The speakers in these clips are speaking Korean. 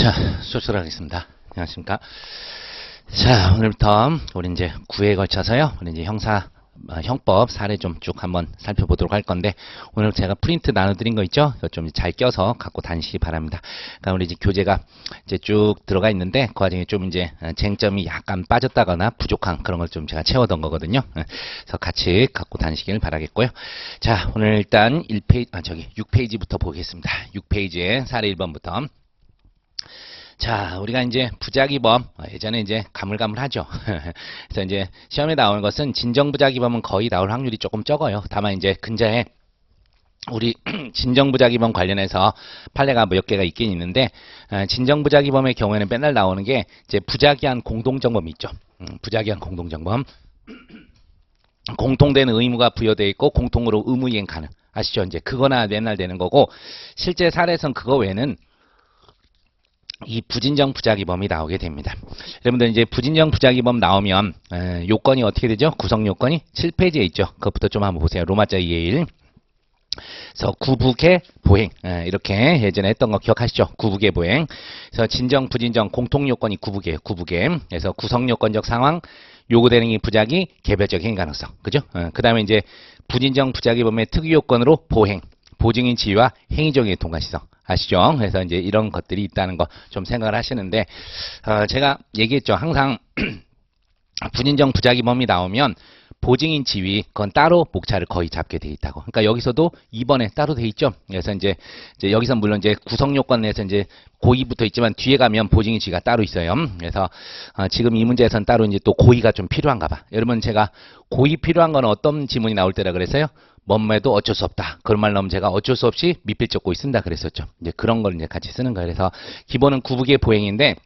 자, 수술하겠습니다. 안녕하십니까. 자, 오늘부터 우리 이제 구회에 걸쳐서요. 우리 이제 형법 사례 좀 쭉 한번 살펴보도록 할 건데, 오늘 제가 프린트 나눠드린 거 있죠? 이거 좀 잘 껴서 갖고 다니시기 바랍니다. 그러니까 우리 이제 교재가 이제 쭉 들어가 있는데, 그 와중에 좀 이제 쟁점이 약간 빠졌다거나 부족한 그런 걸 좀 제가 채워둔 거거든요. 그래서 같이 갖고 다니시길 바라겠고요. 자, 오늘 일단 6페이지부터 보겠습니다. 6페이지에 사례 1번부터. 자, 우리가 이제 부작위범, 예전에 이제 가물가물하죠. 그래서 이제 시험에 나오는 것은 진정부작위범은 거의 나올 확률이 조금 적어요. 다만 이제 근자에 우리 진정부작위범 관련해서 판례가 몇 개가 있긴 있는데, 진정부작위범의 경우에는 맨날 나오는 게 이제 부작위한 공동정범이 있죠. 부작위한 공동정범. 공통된 의무가 부여되어 있고 공통으로 의무이행 가능. 아시죠? 이제 그거나 맨날 되는 거고, 실제 사례에선 그거 외에는 이 부진정 부작위범이 나오게 됩니다. 여러분들 이제 부진정 부작위범 나오면 요건이 어떻게 되죠? 구성 요건이 7페이지에 있죠. 그것부터 좀 한번 보세요. 로마자 2의 1. 그래서 구북의 보행, 이렇게 예전에 했던 거 기억하시죠? 구북의 보행. 그래서 진정 부진정 공통 요건이 구북이에요. 구북의. 그래서 구성 요건적 상황, 요구되는 이 부작위, 개별적 행위 가능성. 그죠? 그 다음에 이제 부진정 부작위범의 특유 요건으로 보행, 보증인 지위와 행위적인 동관시성. 아시죠? 그래서 이제 이런 것들이 있다는 거 좀 생각을 하시는데, 제가 얘기했죠. 항상 분인정 부작위범이 나오면 보증인 지위, 그건 따로 목차를 거의 잡게 돼 있다고. 그러니까 여기서도 2번에 따로 돼 있죠. 그래서 이제 여기서 물론 이제 구성 요건 내에서 이제 고의부터 있지만 뒤에 가면 보증인 지위가 따로 있어요. 그래서 지금 이 문제에서는 따로 이제 또 고의가 좀 필요한가 봐. 여러분 제가 고의 필요한 건 어떤 지문이 나올 때라 그랬어요? 뭐뭐해도 어쩔 수 없다. 그런 말 나오면 제가 어쩔 수 없이 미필적 고의 쓴다 그랬었죠. 이제 그런 걸 이제 같이 쓰는 거예요. 그래서 기본은 구북의 보행인데,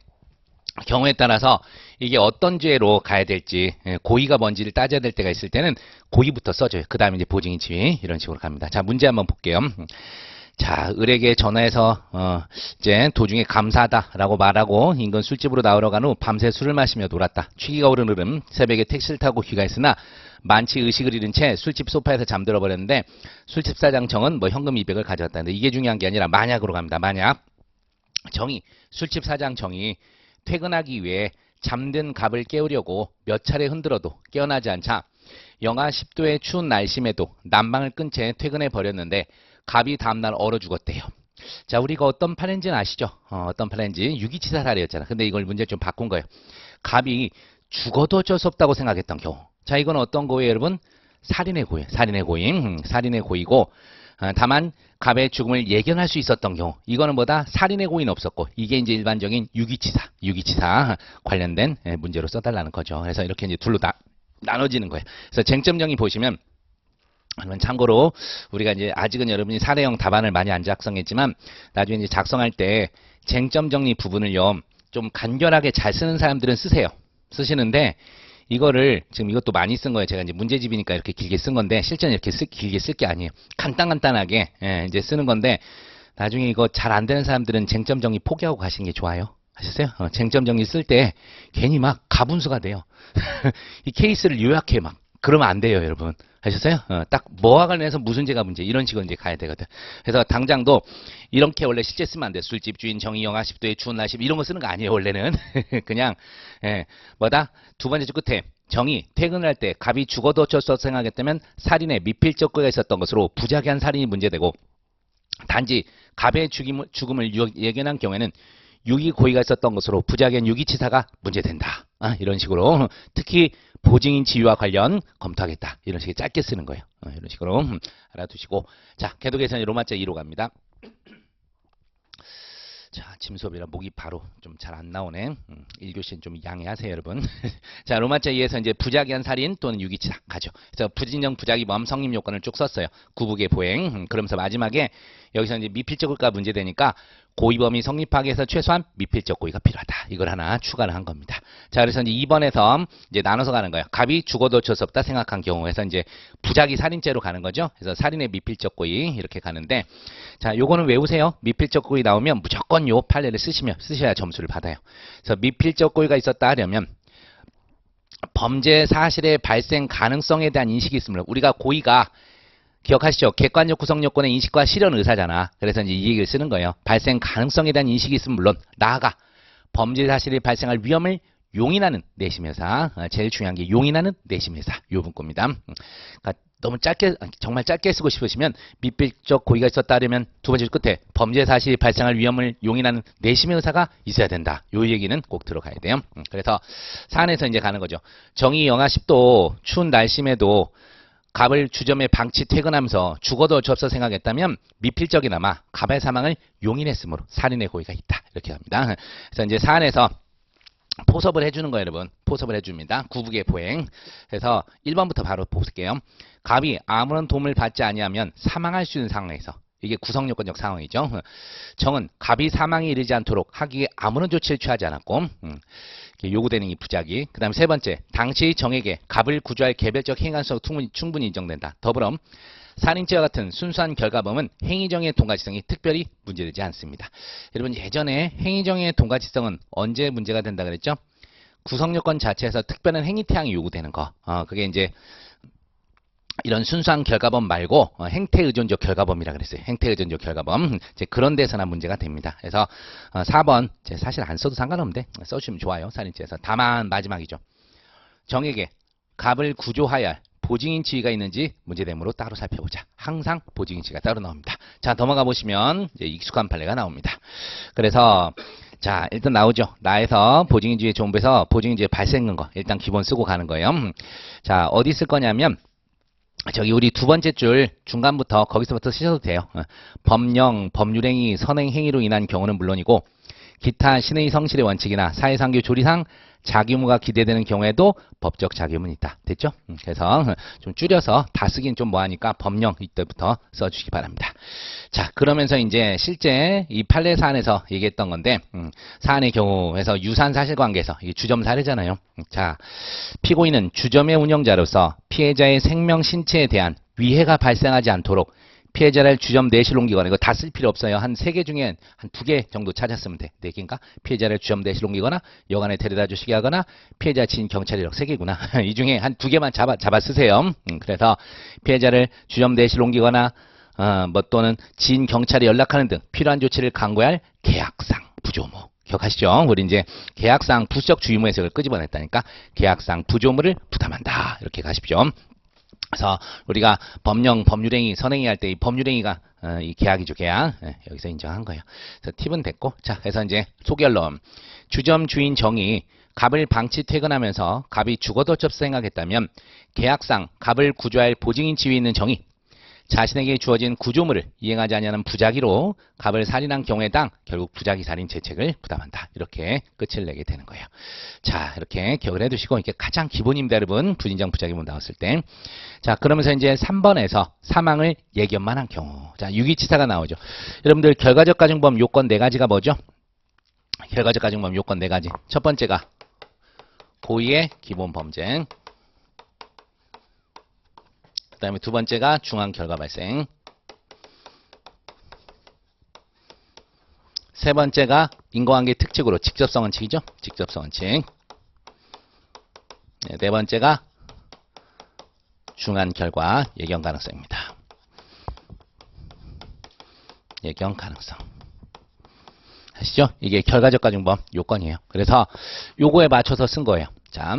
경우에 따라서 이게 어떤 죄로 가야 될지, 고의가 뭔지를 따져야 될 때가 있을 때는 고의부터 써줘요. 그 다음에 이제 보증인 지위 이런 식으로 갑니다. 자, 문제 한번 볼게요. 자, 을에게 전화해서 이제 도중에 감사하다라고 말하고 인근 술집으로 나오러 간 후 밤새 술을 마시며 놀았다. 취기가 오른 흐름 새벽에 택시를 타고 귀가했으나 만취 의식을 잃은 채 술집 소파에서 잠들어 버렸는데, 술집 사장 정은 뭐 현금 200을 가져왔다는데, 이게 중요한 게 아니라 만약으로 갑니다. 만약 술집 사장 정이 퇴근하기 위해 잠든 갑을 깨우려고 몇 차례 흔들어도 깨어나지 않자 영하 10도의 추운 날씨에도 난방을 끈 채 퇴근해 버렸는데 갑이 다음날 얼어 죽었대요. 자, 우리가 어떤 판례인지는 아시죠? 어떤 판례인지. 유기치사 사례였잖아. 근데 이걸 문제 좀 바꾼 거예요. 갑이 죽어도 어쩔 수 없다고 생각했던 경우. 자, 이건 어떤 고의예요, 여러분? 살인의 고의. 살인의 고의. 살인의 고의고, 다만 갑의 죽음을 예견할 수 있었던 경우, 이거는 뭐다? 살인의 고의는 없었고, 이게 이제 일반적인 유기치사 관련된 문제로 써달라는 거죠. 그래서 이렇게 이제 둘로 나눠지는 거예요. 그래서 쟁점 정의 보시면, 참고로 우리가 이제 아직은 여러분이 사례형 답안을 많이 안 작성했지만 나중에 이제 작성할 때 쟁점 정리 부분을요 좀 간결하게 잘 쓰는 사람들은 쓰시는데, 이거를 지금 이것도 많이 쓴 거예요. 제가 이제 문제집이니까 이렇게 길게 쓴 건데, 실제는 이렇게 길게 쓸 게 아니에요. 간단하게 이제 쓰는 건데, 나중에 이거 잘 안 되는 사람들은 쟁점 정리 포기하고 가시는 게 좋아요. 아셨어요? 쟁점 정리 쓸 때 괜히 막 가분수가 돼요. 이 케이스를 요약해 막. 그러면 안 돼요, 여러분. 하셨어요? 딱 뭐와 관련해서 무슨 죄가 문제, 이런 식으로 이제 가야 되거든. 그래서 당장도 이렇게 원래 실제 쓰면 안 돼. 술집 주인 정의 영하 10도에 추운 날씨 이런 거 쓰는 거 아니에요, 원래는. 그냥 뭐다? 두 번째 줄 끝에 정의 퇴근을 할 때 갑이 죽어도 어쩔 수 없어 생각했다면 살인의 미필적 고의가 있었던 것으로 부작위한 살인이 문제되고, 단지 갑의 죽음을 예견한 경우에는 유기 고의가 있었던 것으로 부작위한 유기치사가 문제된다. 이런 식으로 특히 보증인 지위와 관련 검토하겠다. 이런 식의 짧게 쓰는 거예요. 이런 식으로 알아두시고, 자, 계도 계산이 로마자 2로 갑니다. 자, 아침 수업이라 목이 바로 좀 잘 안 나오네. 1교시는 좀 양해하세요, 여러분. 자, 로마자 2에서 이제 부작위한 살인 또는 유기치사 가죠. 그래서 부진정 부작위범 성립 요건을 쭉 썼어요. 구북의 보행. 그러면서 마지막에 여기서 이제 미필적고의가 문제되니까 고의범이 성립하기 위해서 최소한 미필적 고의가 필요하다. 이걸 하나 추가를 한 겁니다. 자, 그래서 이제 2번에서 이제 나눠서 가는 거예요. 갑이 죽어도 어쩔 수 없다 생각한 경우에서 이제 부작위 살인죄로 가는 거죠. 그래서 살인의 미필적 고의 이렇게 가는데, 자, 요거는 외우세요. 미필적 고의 나오면 무조건 요 판례를 쓰셔야 점수를 받아요. 그래서 미필적 고의가 있었다 하려면 범죄 사실의 발생 가능성에 대한 인식이 있으므로, 우리가 고의가 기억하시죠? 객관적 구성 요건의 인식과 실현 의사잖아. 그래서 이제 이 얘기를 쓰는 거예요. 발생 가능성에 대한 인식이 있으면 물론 나아가 범죄 사실이 발생할 위험을 용인하는 내심회사. 제일 중요한 게 용인하는 내심회사. 요 문구입니다. 그러니까 너무 짧게, 정말 짧게 쓰고 싶으시면 미필적 고의가 있었다면 두 번째 끝에 범죄 사실이 발생할 위험을 용인하는 내심의 의사가 있어야 된다. 요 얘기는 꼭 들어가야 돼요. 그래서 사안에서 이제 가는 거죠. 정의 영하 10도 추운 날씨에도 갑을 주점에 방치 퇴근하면서 죽어도 어쩔 수 없어 생각했다면 미필적이나마 갑의 사망을 용인했으므로 살인의 고의가 있다. 이렇게 합니다. 그래서 이제 사안에서 포섭을 해주는 거예요, 여러분. 포섭을 해줍니다. 구북의 포행. 그래서 1번부터 바로 볼게요. 갑이 아무런 도움을 받지 아니하면 사망할 수 있는 상황에서, 이게 구성요건적 상황이죠. 정은 갑이 사망에 이르지 않도록 하기에 아무런 조치를 취하지 않았고, 요구되는 이 부작위. 그 다음 세 번째, 당시 정에게 갑을 구조할 개별적 행위 가능성 충분히 인정된다. 더불어 살인죄와 같은 순수한 결과범은 행위정의의 동가지성이 특별히 문제되지 않습니다. 여러분, 예전에 행위정의의 동가지성은 언제 문제가 된다 그랬죠? 구성요건 자체에서 특별한 행위태양이 요구되는 거. 그게 이제 이런 순수한 결과범 말고 행태의존적 결과범이라 그랬어요. 행태의존적 결과범. 이제 그런 데서나 문제가 됩니다. 그래서 4번 사실 안 써도 상관없는데 써주시면 좋아요. 살인죄에서. 다만 마지막이죠. 정에게 갑을 구조하여야 할 보증인 지위가 있는지 문제되므로 따로 살펴보자. 항상 보증인 지위가 따로 나옵니다. 자, 넘어가 보시면 이제 익숙한 판례가 나옵니다. 그래서 자, 일단 나오죠. 나에서 보증인 지위 정보에서 보증인 지위 발생한 거 일단 기본 쓰고 가는 거예요. 자, 어디 쓸 거냐면 저기 우리 두 번째 줄 중간부터 거기서부터 쓰셔도 돼요. 법령, 법률행위, 선행행위로 인한 경우는 물론이고 기타 신의 성실의 원칙이나 사회상규 조리상 자기의무가 기대되는 경우에도 법적 자기의무는 있다. 됐죠? 그래서 좀 줄여서 다 쓰긴 좀 뭐하니까 법령 이때부터 써주시기 바랍니다. 자, 그러면서 이제 실제 이 판례 사안에서 얘기했던 건데 사안의 경우에서 유사한 사실관계에서 이게 주점 사례잖아요. 자, 피고인은 주점의 운영자로서 피해자의 생명 신체에 대한 위해가 발생하지 않도록 피해자를 주점 내실 옮기거나, 이거 다 쓸 필요 없어요. 한 3개 중에 한 2개 정도 찾았으면 돼. 4개인가? 피해자를 주점 내실 옮기거나, 여관에 데려다 주시게 하거나, 피해자 지인 경찰이력 3개구나. 이 중에 한 2개만 잡아 쓰세요. 그래서 피해자를 주점 내실 옮기거나, 또는 지인 경찰에 연락하는 등 필요한 조치를 강구해야 할 계약상 부조무. 기억하시죠? 우리 이제 계약상 부수적 주의무에서 이걸 끄집어냈다니까 계약상 부조무를 부담한다. 이렇게 가십시오. 그래서 우리가 법령, 법률행위, 선행위 할 때 이 법률행위가 이 계약이죠, 계약. 여기서 인정한 거예요. 그래서 팁은 됐고, 자, 그래서 이제 소결론. 주점 주인 정이 갑을 방치 퇴근하면서 갑이 죽어도 어쩔 수 없어 생각했다면 계약상 갑을 구조할 보증인 지위에 있는 정이 자신에게 주어진 구조물을 이행하지 아니하는 부작위로 갑을 살인한 경우에 해당 결국 부작위 살인 죄책을 부담한다. 이렇게 끝을 내게 되는 거예요. 자, 이렇게 기억을 해두시고, 이게 가장 기본입니다, 여러분. 부진정 부작위문 나왔을 때. 자, 그러면서 이제 3번에서 사망을 예견만 한 경우. 자, 유기치사가 나오죠. 여러분들 결과적 가중범 요건 4가지가 뭐죠? 결과적 가중범 요건 4가지. 첫 번째가 고의의 기본 범죄. 그 다음에 두 번째가 중한 결과 발생. 세 번째가 인과관계 특칙으로 직접성 원칙이죠. 직접성 원칙. 네 번째가 중한 결과 예견 가능성입니다. 예견 가능성. 아시죠? 이게 결과적 가중범 요건이에요. 그래서 요거에 맞춰서 쓴 거예요. 자,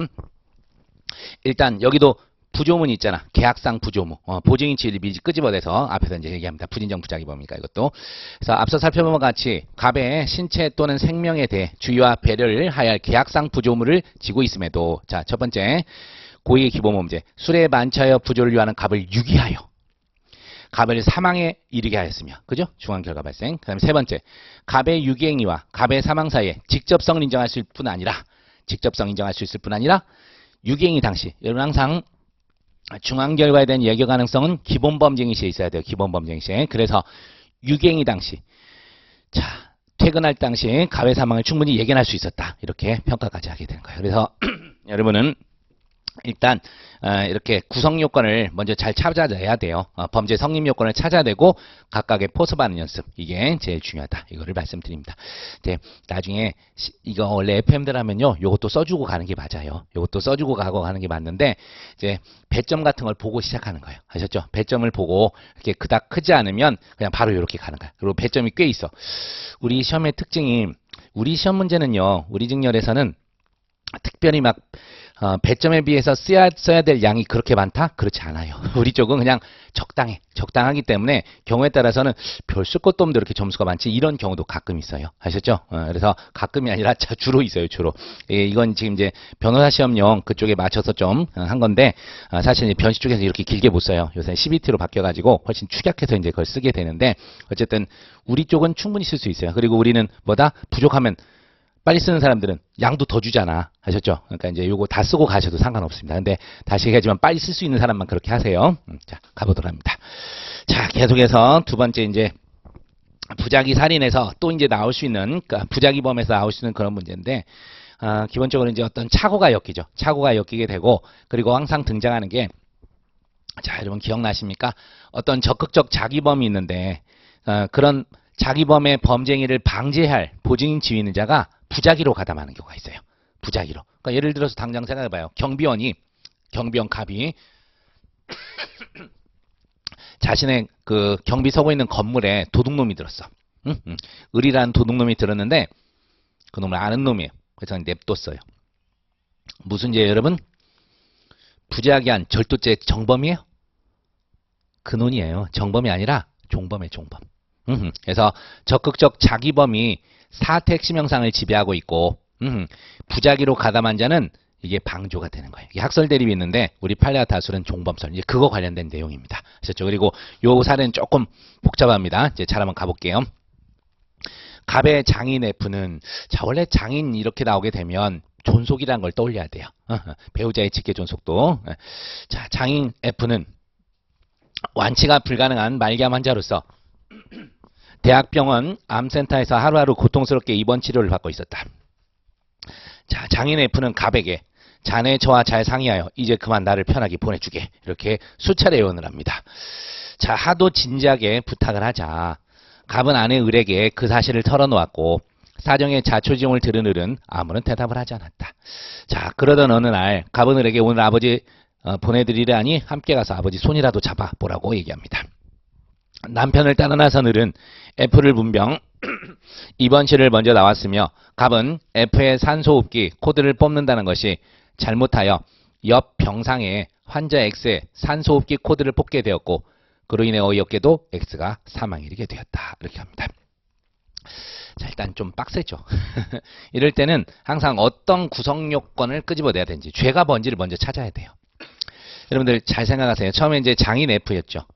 일단 여기도 부조문이 있잖아. 계약상 부조무. 보증인 지위를 미리 끄집어내서 앞에서 이제 얘기합니다. 부진정 부작위범이니까 이것도. 그래서 앞서 살펴본 것 같이 갑의 신체 또는 생명에 대해 주의와 배려를 하여야 할 계약상 부조물을 지고 있음에도, 자, 첫 번째 고의의 기본범죄. 술에 만취하여 부조를 요하는 갑을 유기하여 갑을 사망에 이르게 하였으며, 그죠? 중한 결과 발생. 그 다음에 세 번째, 갑의 유기행위와 갑의 사망 사이에 직접성을 인정할 수 있을 뿐 아니라, 유기행위 당시, 여러분 항상 중한 결과에 대한 예견 가능성은 기본 범죄 시에 있어야 돼요. 기본 범죄 시에. 그래서 유기행위 당시, 자, 퇴근할 당시 갑의 사망을 충분히 예견할 수 있었다. 이렇게 평가까지 하게 되는 거예요. 그래서 여러분은 일단 이렇게 구성 요건을 먼저 잘 찾아내야 돼요. 범죄 성립 요건을 찾아내고 각각의 포섭하는 연습, 이게 제일 중요하다. 이거를 말씀드립니다. 이제 나중에 이거 원래 FM들 하면요, 요것도 써주고 가는 게 맞아요. 요것도 써주고 가고 가는 게 맞는데 이제 배점 같은 걸 보고 시작하는 거예요. 아셨죠? 배점을 보고 이렇게 그닥 크지 않으면 그냥 바로 이렇게 가는 거야. 그리고 배점이 꽤 있어. 우리 시험의 특징이, 우리 시험 문제는요, 우리 직렬에서는 특별히 막 배점에 비해서 써야 될 양이 그렇게 많다? 그렇지 않아요. 우리 쪽은 그냥 적당하기 때문에 경우에 따라서는 별 쓸 것도 없는데 이렇게 점수가 많지, 이런 경우도 가끔 있어요. 아셨죠? 그래서 가끔이 아니라 주로 있어요. 주로. 이건 지금 이제 변호사 시험용 그쪽에 맞춰서 좀 한 건데, 사실 변시 쪽에서 이렇게 길게 못 써요. 요새 CBT로 바뀌어가지고 훨씬 축약해서 이제 그걸 쓰게 되는데, 어쨌든 우리 쪽은 충분히 쓸 수 있어요. 그리고 우리는 뭐다? 부족하면 빨리 쓰는 사람들은 양도 더 주잖아. 아셨죠? 그러니까 이제 요거 다 쓰고 가셔도 상관없습니다. 근데 다시 얘기하지만 빨리 쓸 수 있는 사람만 그렇게 하세요. 자, 가보도록 합니다. 자, 계속해서 두 번째 이제 부작위 살인에서 또 이제 나올 수 있는, 그러니까 부작위범에서 나올 수 있는 그런 문제인데, 기본적으로 이제 어떤 착오가 엮이죠. 착오가 엮이게 되고, 그리고 항상 등장하는 게, 자, 여러분 기억나십니까? 어떤 적극적 자기범이 있는데, 그런 자기범의 범죄행위를 방지할 보증인 지휘는 자가 부작위로 가담하는 경우가 있어요. 부작위로. 그러니까 예를 들어서 당장 생각해봐요. 경비원 갑이 자신의 그 경비 서고 있는 건물에 도둑놈이 들었어. 을이라는 도둑놈이 들었는데 그 놈을 아는 놈이에요. 그래서 냅뒀어요. 무슨 죄예요, 여러분? 부작위한 절도죄 정범이에요? 근원이에요. 정범이 아니라 종범이에요, 종범. 그래서 적극적 자기범이 사택 심형상을 지배하고 있고, 부작위로 가담한 자는 이게 방조가 되는 거예요. 이게 학설 대립이 있는데 우리 판례와 다술은 종범설, 이제 그거 관련된 내용입니다. 아셨죠? 그리고 요 사례는 조금 복잡합니다. 이제 잘 한번 가볼게요. 갑의 장인 F는, 자, 원래 장인 이렇게 나오게 되면 존속이라는 걸 떠올려야 돼요. 배우자의 직계 존속도. 자, 장인 F는 완치가 불가능한 말기암 환자로서 대학병원 암센터에서 하루하루 고통스럽게 입원 치료를 받고 있었다. 자, 장인 F는 갑에게 자네 저와 잘 상의하여 이제 그만 나를 편하게 보내주게, 이렇게 수차례 요원을 합니다. 자, 하도 진지하게 부탁을 하자 갑은 아내 을에게 그 사실을 털어놓았고 사정의 자초지종을 들은 을은 아무런 대답을 하지 않았다. 자, 그러던 어느 날 갑은 을에게 오늘 아버지 보내드리려니 함께 가서 아버지 손이라도 잡아보라고 얘기합니다. 남편을 따라 나선 을은 F를 분병 입원실을 먼저 나왔으며 갑은 F의 산소호흡기 코드를 뽑는다는 것이 잘못하여 옆 병상에 환자 X의 산소호흡기 코드를 뽑게 되었고 그로 인해 어이없게도 X가 사망에 이르게 되었다. 이렇게 합니다. 자, 일단 좀 빡세죠. 이럴 때는 항상 어떤 구성 요건을 끄집어내야 되는지, 죄가 뭔지를 먼저 찾아야 돼요. 여러분들 잘 생각하세요. 처음에 이제 장인 F였죠.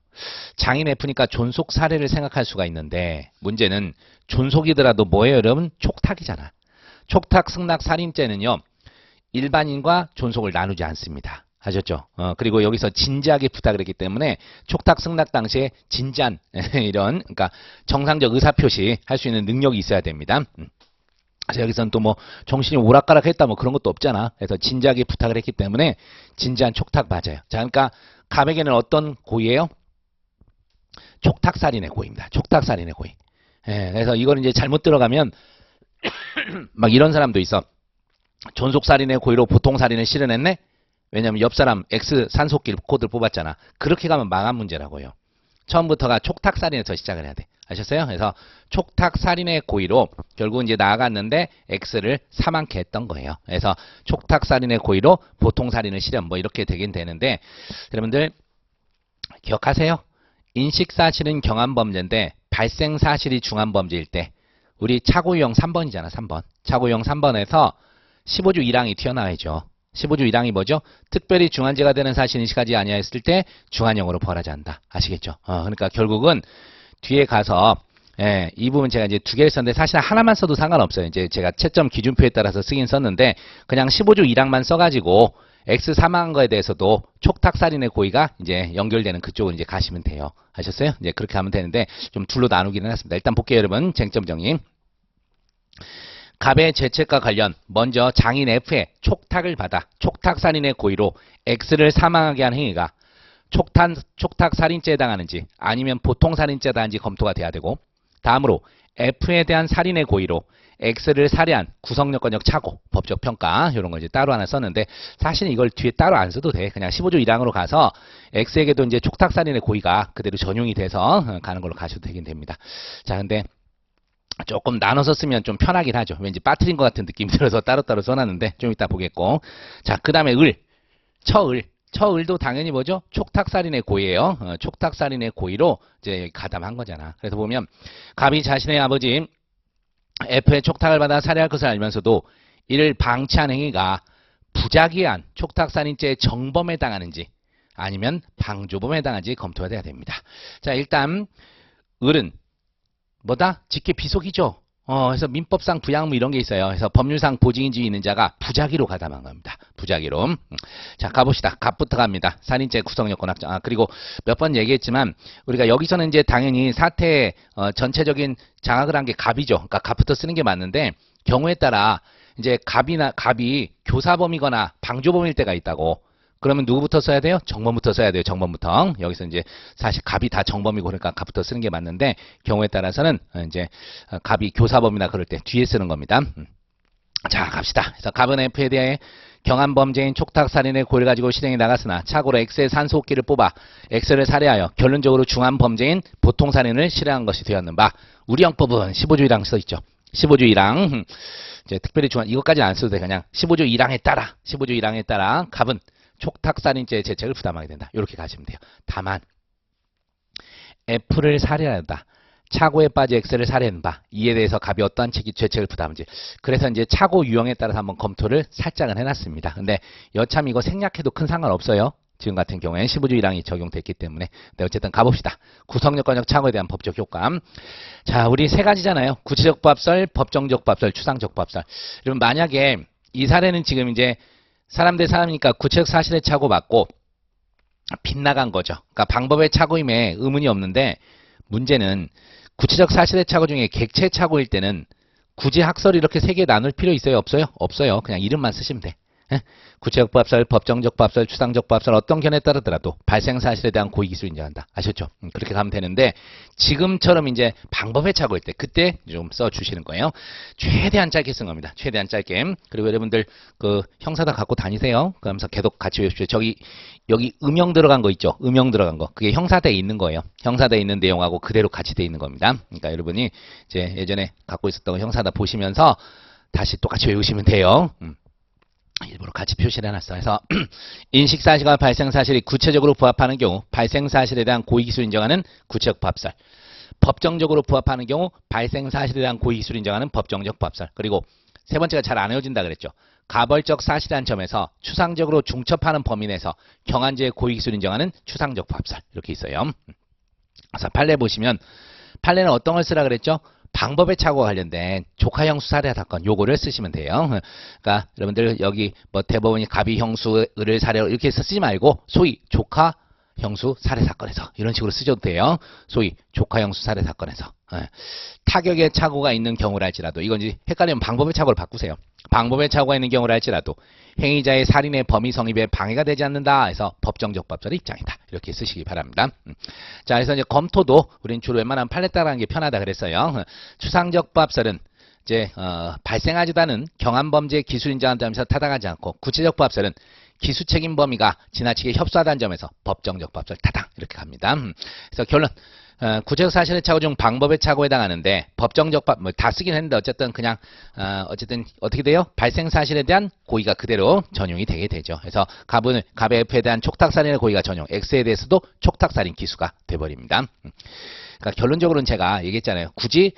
장인 F니까 존속 사례를 생각할 수가 있는데, 문제는 존속이더라도 뭐예요, 여러분? 촉탁이잖아. 촉탁, 승낙, 살인죄는요, 일반인과 존속을 나누지 않습니다. 아셨죠? 그리고 여기서 진지하게 부탁을 했기 때문에 촉탁, 승낙 당시에 진지한 이런, 그러니까 정상적 의사표시 할 수 있는 능력이 있어야 됩니다. 그래서 여기서는 또 뭐 정신이 오락가락했다 뭐 그런 것도 없잖아. 그래서 진지하게 부탁을 했기 때문에 진지한 촉탁 맞아요. 자, 그러니까 갑에게는 어떤 고의예요? 촉탁살인의 고의입니다. 촉탁살인의 고의. 예, 그래서 이걸 이제 잘못 들어가면 막 이런 사람도 있어. 존속살인의 고의로 보통살인을 실현했네? 왜냐면 옆 사람 X 산소호흡기 코드를 뽑았잖아. 그렇게 가면 망한 문제라고요. 처음부터가 촉탁살인에서 시작을 해야 돼. 아셨어요? 그래서 촉탁살인의 고의로 결국 이제 나아갔는데 X를 사망케 했던 거예요. 그래서 촉탁살인의 고의로 보통살인을 실현, 뭐 이렇게 되긴 되는데, 여러분들 기억하세요? 인식사실은 경한범죄인데 발생사실이 중한범죄일 때 우리 차고유형 3번이잖아. 3번. 차고유형 3번에서 15조 1항이 튀어나와야죠. 15조 1항이 뭐죠? 특별히 중한죄가 되는 사실 인식하지 아니하였을 때 중한형으로 벌하지 않는다. 아시겠죠? 그러니까 결국은 뒤에 가서, 예, 이 부분 제가 이제 두 개를 썼는데 사실 하나만 써도 상관없어요. 이제 제가 채점 기준표에 따라서 쓰긴 썼는데 그냥 15조 1항만 써가지고 X 사망한 거에 대해서도 촉탁살인의 고의가 이제 연결되는 그쪽으로 이제 가시면 돼요. 아셨어요? 이제 그렇게 하면 되는데 좀 둘로 나누기는 했습니다. 일단 볼게요, 여러분. 쟁점 정리. 갑의 죄책과 관련 먼저 장인 F의 촉탁을 받아 촉탁살인의 고의로 X를 사망하게 한 행위가 촉탁살인죄에 해당하는지 아니면 보통살인죄에 해당하는지 검토가 돼야 되고, 다음으로 F에 대한 살인의 고의로 X를 살해한 구성요건적 착오, 법적 평가, 이런 걸 이제 따로 하나 썼는데, 사실은 이걸 뒤에 따로 안 써도 돼. 그냥 15조 1항으로 가서 X에게도 이제 촉탁살인의 고의가 그대로 전용이 돼서 가는 걸로 가셔도 되긴 됩니다. 자, 근데 조금 나눠서 쓰면 좀 편하긴 하죠. 왠지 빠뜨린 것 같은 느낌이 들어서 따로따로 써놨는데 좀 이따 보겠고. 자, 그 다음에 처을도 당연히 뭐죠? 촉탁살인의 고의예요. 촉탁살인의 고의로 이제 가담한 거잖아. 그래서 보면 갑이 자신의 아버지 F의 촉탁을 받아 살해할 것을 알면서도 이를 방치한 행위가 부작위에 한 촉탁살인죄의 정범에 해당하는지 아니면 방조범에 해당하는지 검토가 돼야 됩니다. 자, 일단 을은 뭐다? 직계 비속이죠. 그래서 민법상 부양무 이런 게 있어요. 그래서 법률상 보증인지위 있는 자가 부작위로 가담한 겁니다. 부작위로. 자, 가봅시다. 갑부터 갑니다. 살인죄 구성요건 확정. 그리고 몇 번 얘기했지만 우리가 여기서는 이제 당연히 사태의 전체적인 장악을 한 게 갑이죠. 그러니까 갑부터 쓰는 게 맞는데 경우에 따라 이제 갑이 교사범이거나 방조범일 때가 있다고. 그러면 누구부터 써야 돼요? 정범부터 써야 돼요. 정범부터. 여기서 이제 사실 갑이 다 정범이고 그러니까 갑부터 쓰는 게 맞는데 경우에 따라서는 이제 갑이 교사범이나 그럴 때 뒤에 쓰는 겁니다. 자, 갑시다. 그래서 갑은 F에 대해 경한 범죄인 촉탁살인의 고의를 가지고 실행에 나갔으나 착오로 X의 산소호흡기를 뽑아 X를 살해하여 결론적으로 중한 범죄인 보통살인을 실행한 것이 되었는 바, 우리 형법은 15조 1항 써있죠. 15조 1항. 이제 특별히 중한 이것까지는 안 써도 돼. 그냥 15조 1항에 따라 갑은 촉탁살인죄의 죄책을 부담하게 된다. 이렇게 가시면 돼요. 다만 F를 살해한다. 착오에 빠져 X를 살해한 바, 이에 대해서 갑이 어떠한 죄책을 부담하는지. 그래서 이제 착오 유형에 따라서 한번 검토를 살짝은 해놨습니다. 근데 여참 이거 생략해도 큰 상관없어요. 지금 같은 경우에는 15조 1항이 적용됐기 때문에. 네, 어쨌든 가봅시다. 구성요건적 착오에 대한 법적 효과. 자, 우리 세 가지잖아요. 구체적 법설, 법정적 법설, 추상적 법설. 그러면 만약에 이 사례는 지금 이제 사람 대 사람이니까 구체적 사실의 착오 맞고 빗나간 거죠. 그러니까 방법의 착오임에 의문이 없는데, 문제는 구체적 사실의 착오 중에 객체 착오일 때는 굳이 학설 이렇게 세 개 나눌 필요 있어요? 없어요? 없어요. 그냥 이름만 쓰시면 돼. 구체적 법설, 법정적 법설, 추상적 법설 어떤 견해에 따르더라도 발생 사실에 대한 고의기술을 인정한다. 아셨죠? 그렇게 가면 되는데, 지금처럼 이제 방법의 착오일 때 그때 좀 써주시는 거예요. 최대한 짧게 쓴 겁니다. 최대한 짧게. 그리고 여러분들 그 형사 다 갖고 다니세요. 그러면서 계속 같이 외우십시오. 여기 음영 들어간 거 있죠? 음영 들어간 거. 그게 형사대에 있는 거예요. 형사대에 있는 내용하고 그대로 같이 돼 있는 겁니다. 그러니까 여러분이 이제 예전에 갖고 있었던 형사다 보시면서 다시 똑같이 외우시면 돼요. 일부러 같이 표시를 해놨어. 그래서 인식사실과 발생사실이 구체적으로 부합하는 경우 발생사실에 대한 고의기술 인정하는 구체적 법설, 법정적으로 부합하는 경우 발생사실에 대한 고의기술 인정하는 법정적 법설, 그리고 세 번째가 잘 안 외워진다 그랬죠. 가벌적 사실한 점에서 추상적으로 중첩하는 범위 내에서 경한죄의 고의기술 인정하는 추상적 법설, 이렇게 있어요. 그래서 판례 보시면 판례는 어떤 걸 쓰라 그랬죠? 방법의 착오와 관련된 조카 형수 살해 사건, 요거를 쓰시면 돼요. 그러니까 여러분들 여기 뭐 대법원이 갑이 형수를 살해 이렇게 쓰지 말고 소위 조카 형수 살해 사건에서 이런 식으로 쓰셔도 돼요. 소위 조카 형수 살해 사건에서. 타격의 착오가 있는 경우랄지라도, 이건 이제 헷갈리면 방법의 착오를 바꾸세요. 방법의 착오가 있는 경우랄지라도 행위자의 살인의 범위 성립에 방해가 되지 않는다 해서 법정적 법설의 입장이다. 이렇게 쓰시기 바랍니다. 자, 그래서 이제 검토도 우리는 주로 웬만하면 판례 따라가는 게 편하다 그랬어요. 추상적 법설은 이제 발생하지도 않은 경한 범죄의 기술 인정한 점에서 타당하지 않고, 구체적 법설은 기수 책임 범위가 지나치게 협소하다는 점에서 법정적 법설 타당, 이렇게 갑니다. 그래서 결론, 구체적 사실의 착오 중 방법의 착오에 해당하는데 법정적 법, 뭐 다 쓰긴 했는데 어쨌든 그냥 어쨌든 어떻게 돼요? 발생 사실에 대한 고의가 그대로 전용이 되게 되죠. 그래서 갑의 F에 대한 촉탁살인의 고의가 전용, X에 대해서도 촉탁살인 기수가 돼버립니다. 그러니까 결론적으로는 제가 얘기했잖아요. 굳이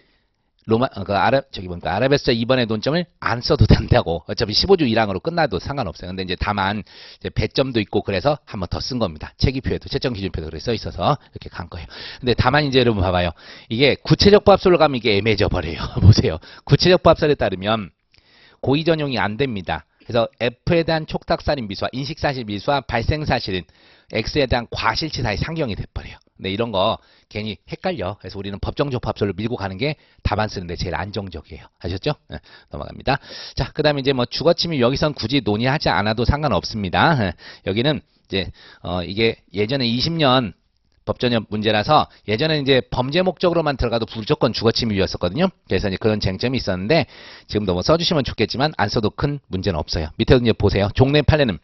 아라베스타 2번의 논점을 안 써도 된다고. 어차피 15조 1항으로 끝나도 상관없어요. 근데 이제 다만 이제 배점도 있고 그래서 한 번 더 쓴 겁니다. 체기표에도, 채점 기준표에도 그래 써 있어서 이렇게 간 거예요. 근데 다만 이제 여러분 봐봐요. 이게 구체적 법설로 가면 이게 애매해져 버려요. 보세요. 구체적 법설에 따르면 고의 전용이 안 됩니다. 그래서 F에 대한 촉탁살인 미수와 인식사실 미수와 발생사실인 X에 대한 과실치 사이 상경이 돼버려요. 근데 이런 거 괜히 헷갈려. 그래서 우리는 법정적합설로 밀고 가는 게 답안 쓰는데 제일 안정적이에요. 아셨죠? 네, 넘어갑니다. 자, 그 다음에 이제 뭐 주거침입 여기선 굳이 논의하지 않아도 상관없습니다. 여기는 이제 이게 예전에 20년 법전협 문제라서 예전에 이제 범죄 목적으로만 들어가도 무조건 주거침입이었었거든요. 그래서 이제 그런 쟁점이 있었는데 지금도 뭐 써주시면 좋겠지만 안 써도 큰 문제는 없어요. 밑에 이제 보세요. 종래 판례는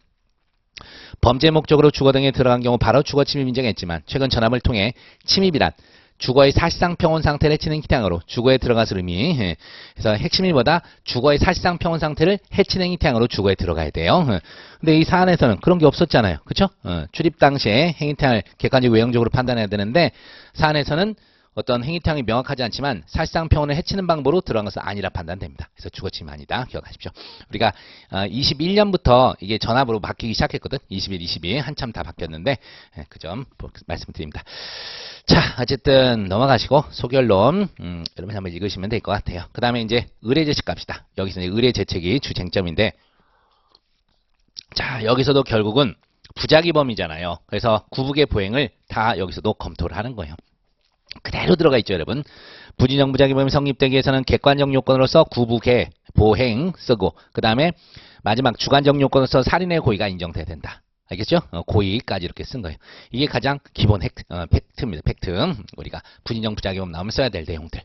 범죄 목적으로 주거 등에 들어간 경우 바로 주거 침입 인정했지만 최근 전압을 통해 침입이란 주거의 사실상 평온 상태를 해치는 희탕으로 주거에 들어갔을 의미. 그래서 핵심이 뭐다? 주거의 사실상 평온 상태를 해치는 희탕으로 주거에 들어가야 돼요. 근데 이 사안에서는 그런 게 없었잖아요. 그쵸? 출입 당시에 행위탕을 객관적 외형적으로 판단해야 되는데 사안에서는 어떤 행위탕이 명확하지 않지만 사실상 평온을 해치는 방법으로 들어간 것은 아니라 판단됩니다. 그래서 주거침입 아니다. 기억하십시오. 우리가 21년부터 이게 전압으로 바뀌기 시작했거든. 21, 22 한참 다 바뀌었는데 그 점 말씀드립니다. 자, 어쨌든 넘어가시고 소결론 여러분 한번 읽으시면 될 것 같아요. 그 다음에 이제 의뢰제책 갑시다. 여기서 이제 의뢰제책이 주 쟁점인데 자, 여기서도 결국은 부작위범이잖아요. 그래서 구북의 보행을 다 여기서도 검토를 하는 거예요. 그대로 들어가 있죠, 여러분. 부진정 부작위범이 성립되기 위해서는 객관적 요건으로서 구북의 보행 쓰고 그 다음에 마지막 주관적 요건으로서 살인의 고의가 인정돼야 된다. 알겠죠? 고의까지 이렇게 쓴 거예요. 이게 가장 기본 팩트입니다. 팩트. 우리가 부진정 부작위범 나오면 써야 될 내용들.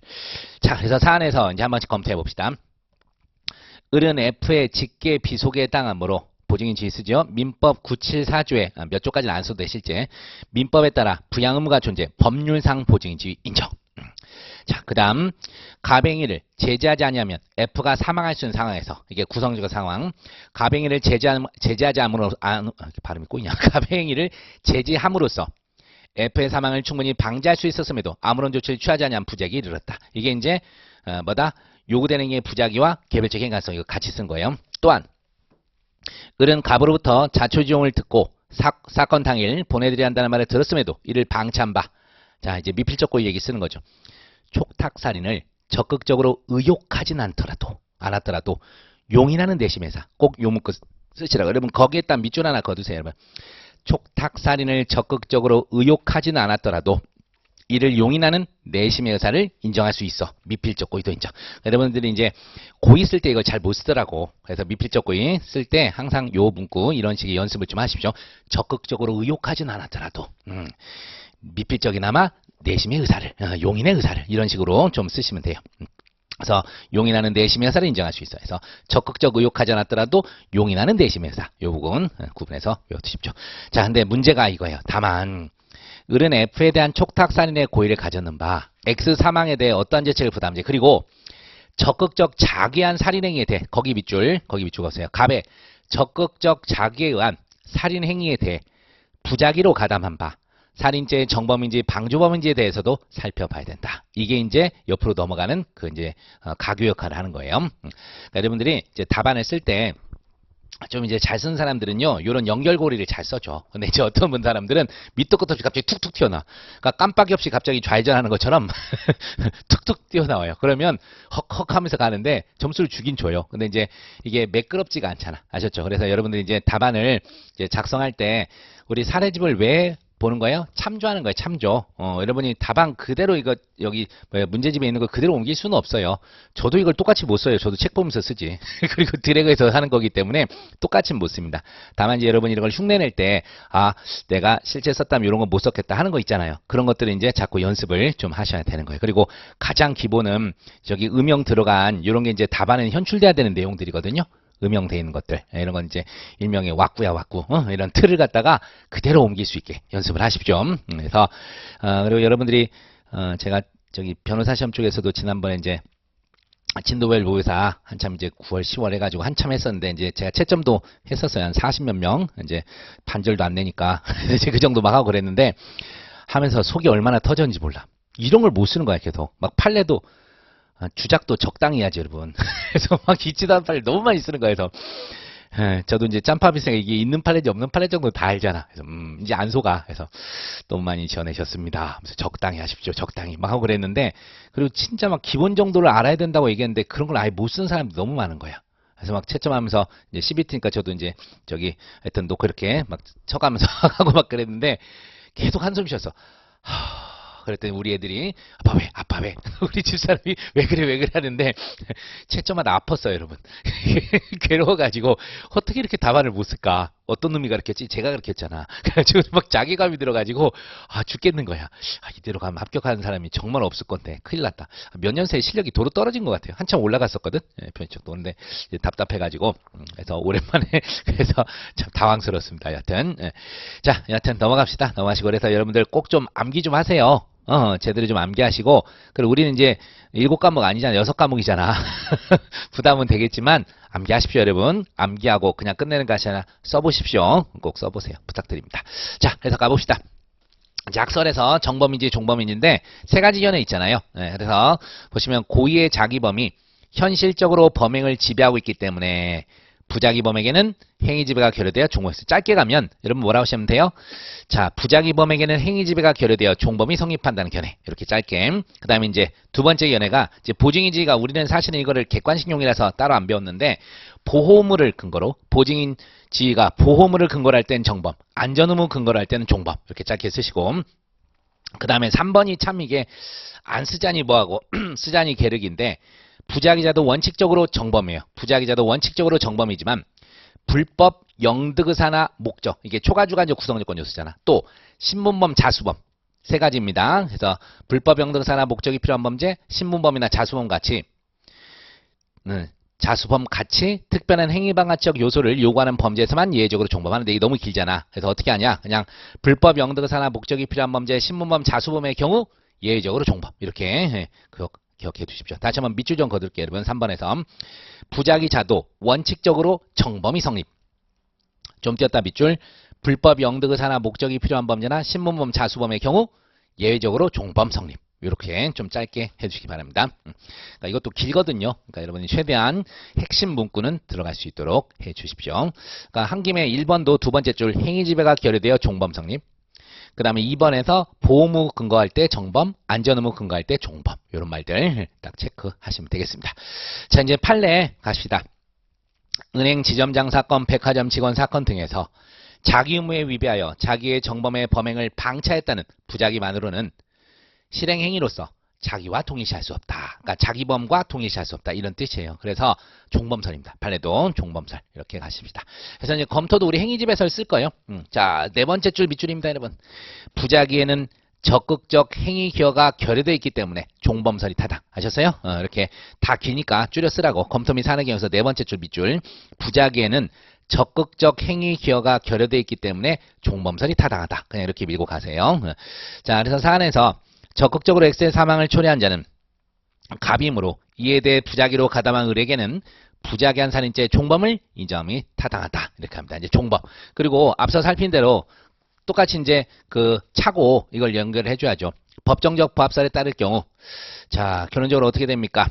자, 그래서 사안에서 이제 한 번씩 검토해 봅시다. 을은 F의 직계 비속에 해당하므로 보증인 지위 쓰죠. 민법 974조에 몇 조까지는 안 써도 돼 실제. 민법에 따라 부양 의무가 존재. 법률상 보증인 지위 인정. 자, 그 다음 가뱅이를 제지하지 아니하면 F가 사망할 수 있는 상황에서 이게 구성적 상황. 가뱅이를 제지하지 함으로써 발음이 꼬이냐. 가뱅이를 제지함으로써 F의 사망을 충분히 방지할 수 있었음에도 아무런 조치를 취하지 아니한 부작이 이르렀다. 이게 이제 뭐다? 요구되는 게 부작위와 개별적 행위 가능성 이거 같이 쓴 거예요. 또한 을은 갑으로부터 자초지종을 듣고 사건 당일 보내드려야 한다는 말을 들었음에도 이를 방치한 바. 자, 이제 미필적 고의 얘기 쓰는 거죠. 촉탁살인을 적극적으로 의욕하진 않았더라도 용인하는 내심에서 꼭 요 문구 쓰시라고. 여러분 거기에 딱 밑줄 하나 거두세요. 여러분. 촉탁살인을 적극적으로 의욕하지는 않았더라도 이를 용인하는 내심의 의사를 인정할 수 있어. 미필적 고의도 인정. 여러분들이 이제 고의 쓸 때 이걸 잘 못 쓰더라고. 그래서 미필적 고의 쓸 때 항상 요 문구 이런 식의 연습을 좀 하십시오. 적극적으로 의욕하지는 않았더라도 미필적이나마 내심의 의사를 용인의 의사를 이런 식으로 좀 쓰시면 돼요. 그래서 용인하는 내심의 의사를 인정할 수 있어요. 그래서 적극적 의욕하지 않았더라도 용인하는 내심의 의사. 요 부분 구분해서 외워두십시오. 자, 근데 문제가 이거예요. 다만 을은 F에 대한 촉탁살인의 고의를 가졌는 바 X 사망에 대해 어떠한 죄책을 부담지. 그리고 적극적 자기한 살인행위에 대해 거기 밑줄 거세요. 갑의 적극적 자기에 의한 살인행위에 대해 부작위로 가담한 바 살인죄의 정범인지 방조범인지에 대해서도 살펴봐야 된다. 이게 이제 옆으로 넘어가는 그 이제 가교 역할을 하는 거예요. 그러니까 여러분들이 이제 답안을 쓸 때 좀 이제 잘 쓰는 사람들은요, 요런 연결고리를 잘 써줘. 근데 이제 어떤 분 사람들은 밑도 끝도 없이 갑자기 툭툭 튀어나와. 그러니까 깜빡이 없이 갑자기 좌회전하는 것처럼 툭툭 튀어나와요. 그러면 헉헉 하면서 가는데 점수를 주긴 줘요. 근데 이제 이게 매끄럽지가 않잖아. 아셨죠? 그래서 여러분들이 이제 답안을 이제 작성할 때 우리 사례집을 왜 보는 거예요? 참조하는 거예요. 참조. 여러분이 답안 그대로 이거 여기 문제집에 있는 거 그대로 옮길 수는 없어요. 저도 이걸 똑같이 못 써요. 저도 책 보면서 쓰지. 그리고 드래그해서 하는 거기 때문에 똑같이 못 씁니다. 다만 이제 여러분이 이런 걸 흉내낼 때 내가 실제 썼다면 이런 거 못 썼겠다 하는 거 있잖아요. 그런 것들을 이제 자꾸 연습을 좀 하셔야 되는 거예요. 그리고 가장 기본은 저기 음영 들어간 이런 게 이제 답안에 현출돼야 되는 내용들이거든요. 음영되어 있는 것들 이런 건 이제 일명의 왁구야 왁구 이런 틀을 갖다가 그대로 옮길 수 있게 연습을 하십시오. 그래서 그리고 여러분들이 제가 저기 변호사 시험 쪽에서도 지난번에 이제 진도별 모의사 한참 이제 9월 10월 해가지고 한참 했었는데 이제 제가 채점도 했었어요. 한 40몇 명 이제 반절도 안 내니까 이제 그 정도 막 하고 그랬는데 하면서 속이 얼마나 터졌는지 몰라. 이런 걸 못 쓰는 거야 계속. 막 판례도 주작도 적당히 해야지 여러분. 그래서 막 있지도 않은 판례 너무 많이 쓰는 거예요. 그래서 저도 이제 짬파비스가 이게 있는 판례지 없는 판례 정도 다 알잖아. 그래서 이제 안 속아. 그래서 너무 많이 지어내셨습니다. 그래서 적당히 하십시오. 적당히 막 하고 그랬는데 그리고 진짜 막 기본 정도를 알아야 된다고 얘기했는데 그런 걸 아예 못 쓰는 사람이 너무 많은 거야. 그래서 막 채점하면서 이제 CBT니까 저도 이제 저기 하여튼 놓고 이렇게 막 쳐가면서 하고 막 그랬는데 계속 한숨 쉬었어. 그랬더니 우리 애들이 아빠 왜 우리 집사람이 왜 그래 하는데 채점마다 아팠어요 여러분. 괴로워가지고 어떻게 이렇게 답안을 못 쓸까. 어떤 놈이 가르쳤지? 제가 가르쳤잖아. 그래가지고 막 자괴감이 들어가지고 죽겠는 거야. 이대로 가면 합격하는 사람이 정말 없을 건데 큰일 났다. 몇 년 새에 실력이 도로 떨어진 것 같아요. 한참 올라갔었거든. 편집도. 근데 이제 답답해가지고 그래서 오랜만에 그래서 참 당황스럽습니다. 여하튼 자 여하튼 넘어갑시다. 넘어가시고 그래서 여러분들 꼭 좀 암기 좀 하세요. 제대로 좀 암기하시고, 그리고 우리는 이제 7과목 아니잖아. 6과목이잖아. 부담은 되겠지만, 암기하십시오, 여러분. 암기하고 그냥 끝내는 것이 아니라 써보십시오. 꼭 써보세요. 부탁드립니다. 자, 그래서 가봅시다. 작설에서 정범인지 종범인지인데, 세 가지 견해 있잖아요. 그래서 보시면 고의의 자기범이 현실적으로 범행을 지배하고 있기 때문에, 부자기범에게는 행위지배가 결여되어 종범이 짧게 가면 여러분 뭐라고 하시면 돼요? 자, 부자기범에게는 행위지배가 결여되어 종범이 성립한다는 견해. 이렇게 짧게. 그 다음에 이제 두 번째 견해가 이제 보증인지가 우리는 사실은 이거를 객관식용이라서 따로 안 배웠는데 보호물을 근거로 보증인지가 보호물을 근거로 할 때는 정범, 안전의무 근거로 할 때는 종범. 이렇게 짧게 쓰시고 그 다음에 3번이 참 이게 안 쓰자니 뭐하고 쓰자니 계륵인데 부자기자도 원칙적으로 정범이에요. 부자기자도 원칙적으로 정범이지만 불법 영득의사나 목적 이게 초과주관적 구성요건 요소잖아. 또 신문범 자수범 세 가지입니다. 그래서 불법 영득의사나 목적이 필요한 범죄, 신문범이나 자수범 같이 자수범 같이 특별한 행위방해적 요소를 요구하는 범죄에서만 예외적으로 종범하는데 이게 너무 길잖아. 그래서 어떻게 하냐? 그냥 불법 영득의사나 목적이 필요한 범죄, 신문범, 자수범의 경우 예외적으로 종범 이렇게 기억해 두십시오. 다시 한번 밑줄 좀 거둘게요. 여러분 3번에서 부자기자도 원칙적으로 정범이 성립. 좀 띄었다 밑줄. 불법 영득의사나 목적이 필요한 범죄나 신문범 자수범의 경우 예외적으로 종범 성립. 이렇게 좀 짧게 해주시기 바랍니다. 그러니까 이것도 길거든요. 그러니까 여러분이 최대한 핵심 문구는 들어갈 수 있도록 해주십시오. 그러니까 한 김에 1번도 두 번째 줄 행위지배가 결여되어 종범 성립. 그 다음에 2번에서 보호무 근거할 때 정범, 안전의무 근거할 때 종범. 이런 말들 딱 체크하시면 되겠습니다. 자, 이제 판례 가십시다. 은행 지점장 사건, 백화점 직원 사건 등에서 자기 의무에 위배하여 자기의 정범의 범행을 방치했다는 부자기만으로는 실행행위로서 자기와 동일시할 수 없다. 그러니까 자기범과 동일시할 수 없다. 이런 뜻이에요. 그래서 종범설입니다. 판례도 종범설. 이렇게 가십시다. 그래서 이제 검토도 우리 행위집에서 쓸 거예요. 자, 네 번째 줄 밑줄입니다, 여러분. 부자기에는 적극적 행위 기여가 결여되어 있기 때문에 종범설이 타당. 아셨어요? 이렇게 다 기니까 줄여 쓰라고. 검토 및 산의 경우에서 네 번째 줄 밑줄. 부자기에는 적극적 행위 기여가 결여되어 있기 때문에 종범설이 타당하다. 그냥 이렇게 밀고 가세요. 자, 그래서 사안에서 적극적으로 X의 사망을 초래한 자는 갑이므로 이에 대해 부자기로 가담한 을에게는 부자기한 살인죄의 종범을 인정함이 타당하다. 이렇게 합니다. 이제 종범. 그리고 앞서 살핀 대로 똑같이 이제 그 차고 이걸 연결해 줘야죠. 법정적 부합설에 따를 경우 자, 결론적으로 어떻게 됩니까?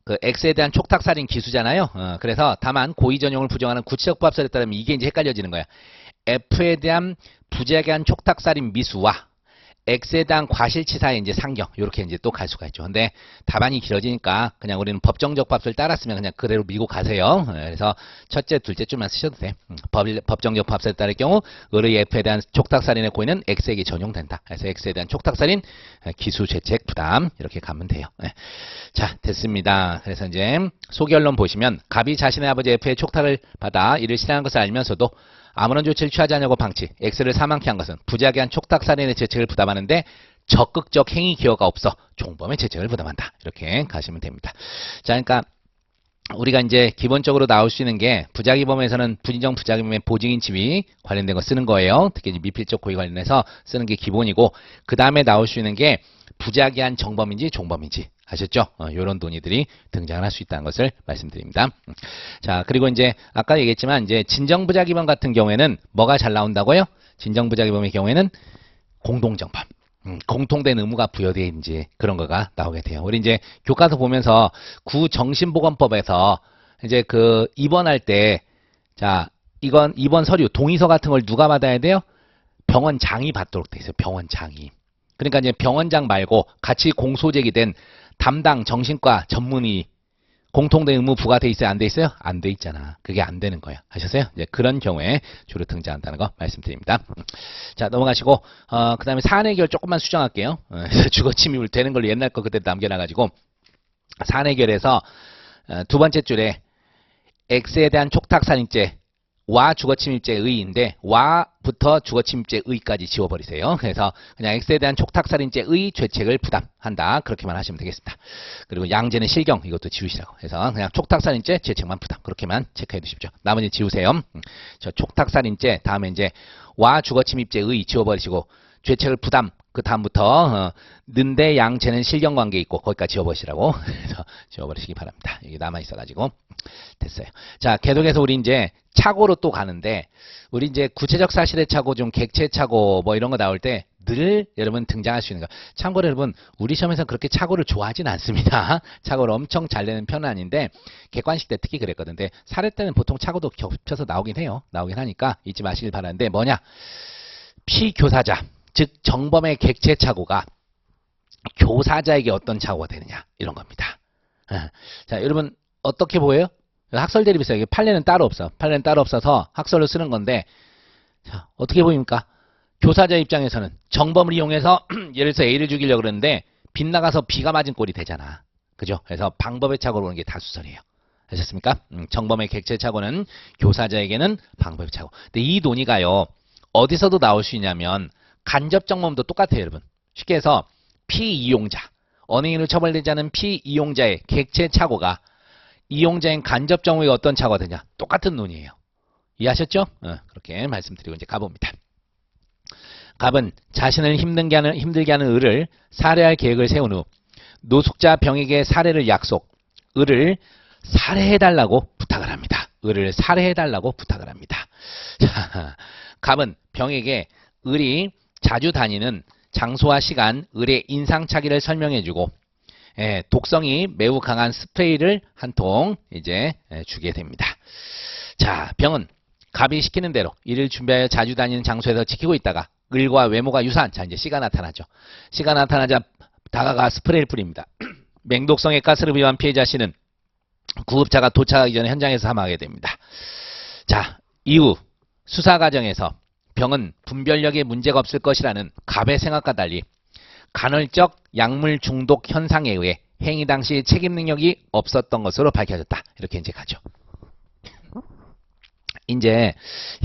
그 X에 대한 촉탁살인 기수잖아요. 그래서 다만 고의 전용을 부정하는 구체적 부합설에 따르면 이게 이제 헷갈려지는 거야. F에 대한 부자기한 촉탁살인 미수와 X에 대한 과실치사의 이제 상경, 이렇게 이제 또 갈 수가 있죠. 근데 답안이 길어지니까 그냥 우리는 법정적 부합설 따랐으면 그냥 그대로 밀고 가세요. 그래서 첫째, 둘째 줄만 쓰셔도 돼. 법정적 부합설에 따를 경우 을의 F에 대한 촉탁살인의 고의는 X에게 전용된다. 그래서 X에 대한 촉탁살인 기수죄책 부담 이렇게 가면 돼요. 자, 됐습니다. 그래서 이제 소결론 보시면 갑이 자신의 아버지 F의 촉탁을 받아 이를 실행한 것을 알면서도 아무런 조치를 취하지 않냐고 방치, X를 사망케 한 것은 부자기한 촉탁살인의 죄책을 부담하는데 적극적 행위 기여가 없어 종범의 죄책을 부담한다. 이렇게 가시면 됩니다. 자, 그러니까 우리가 이제 기본적으로 나올 수 있는 게 부자기범에서는 부인정 부자기범의 보증인 지위 관련된 거 쓰는 거예요. 특히 이제 미필적 고의 관련해서 쓰는 게 기본이고 그 다음에 나올 수 있는 게 부자기한 정범인지 종범인지 아셨죠? 이런 논의들이 등장할 수 있다는 것을 말씀드립니다. 자, 그리고 이제 아까 얘기했지만 이제 진정부자기범 같은 경우에는 뭐가 잘 나온다고요? 진정부자기범의 경우에는 공동정범. 공통된 의무가 부여되어 있는지 그런 거가 나오게 돼요. 우리 이제 교과서 보면서 구정신보건법에서 이제 그 입원할 때 자, 이건 입원 서류 동의서 같은 걸 누가 받아야 돼요? 병원장이 받도록 돼 있어요. 병원장이. 그러니까 이제 병원장 말고 같이 공소제기된 담당 정신과 전문의 공통된 의무 부과돼 있어요? 안 돼 있어요? 안 돼 있잖아. 그게 안 되는 거예요. 아셨어요? 이제 그런 경우에 주로 등장한다는 거 말씀드립니다. 자, 넘어가시고 그 다음에 사안해결 조금만 수정할게요. 주거 침입을 되는 걸로 옛날 거 그때 남겨놔가지고 사안해결에서 두 번째 줄에 X에 대한 촉탁살인죄 와 주거침입죄의인데 와부터 주거침입죄의까지 지워버리세요. 그래서 그냥 X에 대한 촉탁살인죄의 죄책을 부담한다. 그렇게만 하시면 되겠습니다. 그리고 양죄는 실경 이것도 지우시라고 해서 그냥 촉탁살인죄 죄책만 부담 그렇게만 체크해 두십시오. 나머지 지우세요. 저 촉탁살인죄 다음에 이제 와 주거침입죄의 지워버리시고 죄책을 부담 그 다음부터 는데 양죄는 실경관계 있고 거기까지 지워버리시라고 그래서 지워버리시기 바랍니다. 이게 남아있어가지고 됐어요. 자, 계속해서 우리 이제 착오로 또 가는데 우리 이제 구체적 사실의 착오 좀 객체 착오 뭐 이런 거 나올 때 늘 여러분 등장할 수 있는 거. 참고로 여러분 우리 시험에서 그렇게 착오를 좋아하진 않습니다. 착오를 엄청 잘 내는 편은 아닌데 객관식 때 특히 그랬거든. 근데 사례 때는 보통 착오도 겹쳐서 나오긴 해요. 나오긴 하니까 잊지 마시길 바라는데 뭐냐? 피교사자 즉 정범의 객체 착오가 교사자에게 어떤 착오가 되느냐 이런 겁니다. 자, 여러분 어떻게 보여요? 학설 대립에서 이게 판례는 따로 없어. 판례는 따로 없어서 학설로 쓰는 건데 자, 어떻게 보입니까? 교사자 입장에서는 정범을 이용해서 예를 들어서 A를 죽이려고 그러는데 빗나가서 B가 맞은 꼴이 되잖아. 그죠? 그래서 방법의 착오로 오는 게 다수설이에요. 아셨습니까? 정범의 객체 착오는 교사자에게는 방법의 착오. 근데 이 논의가요. 어디서도 나올 수 있냐면 간접 정범도 똑같아요, 여러분. 쉽게 해서 피이용자, 언행인으로 처벌되지 않은 피이용자의 객체 착오가 이용자인 간접 정범에게 어떤 착오가 되냐. 똑같은 논의예요. 이해하셨죠? 그렇게 말씀드리고 이제 가봅니다. 갑은 자신을 힘들게 하는 을을 살해할 계획을 세운 후 노숙자 병에게 살해를 약속, 을을 살해해달라고 부탁을 합니다. 을을 살해해달라고 부탁을 합니다. 자, 갑은 병에게 을이 자주 다니는 장소와 시간, 을의 인상착의를 설명해주고 독성이 매우 강한 스프레이를 한 통 이제 주게 됩니다. 자, 병은 갑이 시키는 대로 이를 준비하여 자주 다니는 장소에서 지키고 있다가 을과 외모가 유사한 자 이제 C가 나타나죠. C가 나타나자 다가가 스프레이를 뿌립니다. 맹독성의 가스를 비유한 피해자 C는 구급차가 도착하기 전에 현장에서 사망하게 됩니다. 자, 이후 수사 과정에서 병은 분별력에 문제가 없을 것이라는 갑의 생각과 달리 간헐적 약물 중독 현상에 의해 행위 당시 책임 능력이 없었던 것으로 밝혀졌다. 이렇게 이제 가죠. 이제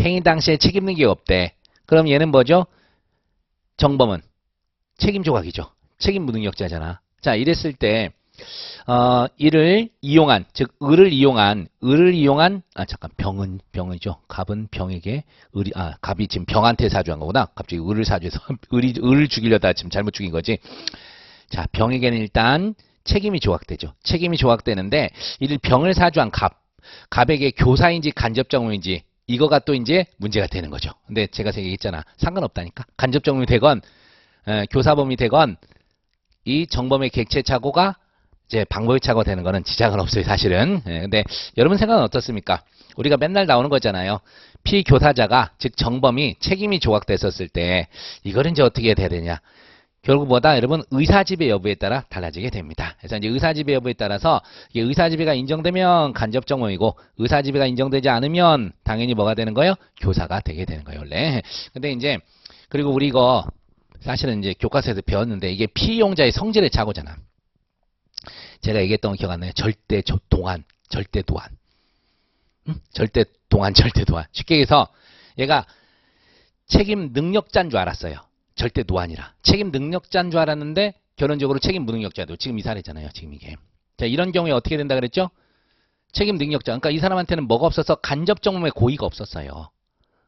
행위 당시에 책임 능력이 없대. 그럼 얘는 뭐죠? 정범은 책임 조각이죠. 책임 무능력자잖아. 자, 이랬을 때 이를 이용한, 즉 을을 이용한 병이죠. 갑은 병에게 갑이 지금 병한테 사주한 거구나. 갑자기 을을 사주해서 을을 죽이려다 지금 잘못 죽인 거지. 자, 병에게는 일단 책임이 조각되죠. 책임이 조각되는데 이를 병을 사주한 갑에게 교사인지 간접정범인지 이거가 또 이제 문제가 되는 거죠. 근데 제가 얘기했잖아. 상관없다니까. 간접정범이 되건 교사범이 되건 이 정범의 객체 착오가 이제 방법의 착오가 되는 거는 지장은 없어요, 사실은. 근데 여러분 생각은 어떻습니까? 우리가 맨날 나오는 거잖아요. 피교사자가 즉 정범이 책임이 조각됐었을 때 이걸 이제 어떻게 돼야 되냐? 결국 뭐다? 여러분 의사지배 여부에 따라 달라지게 됩니다. 그래서 이제 의사지배 여부에 따라서 이게 의사지배가 인정되면 간접정범이고 의사지배가 인정되지 않으면 당연히 뭐가 되는 거예요? 교사가 되게 되는 거예요, 원래. 근데 이제 그리고 우리 이거 사실은 이제 교과서에서 배웠는데 이게 피이용자의 성질의 착오잖아. 제가 얘기했던 거 기억 안 나요? 절대도안. 절대도안. 쉽게 얘기해서 얘가 책임 능력자인 줄 알았어요. 절대 노안이라. 책임 능력자인 줄 알았는데 결론적으로 책임 무능력자도 지금 이 사례잖아요. 지금 이게. 자, 이런 경우에 어떻게 된다 그랬죠? 책임 능력자. 그러니까 이 사람한테는 뭐가 없어서 간접정범의 고의가 없었어요.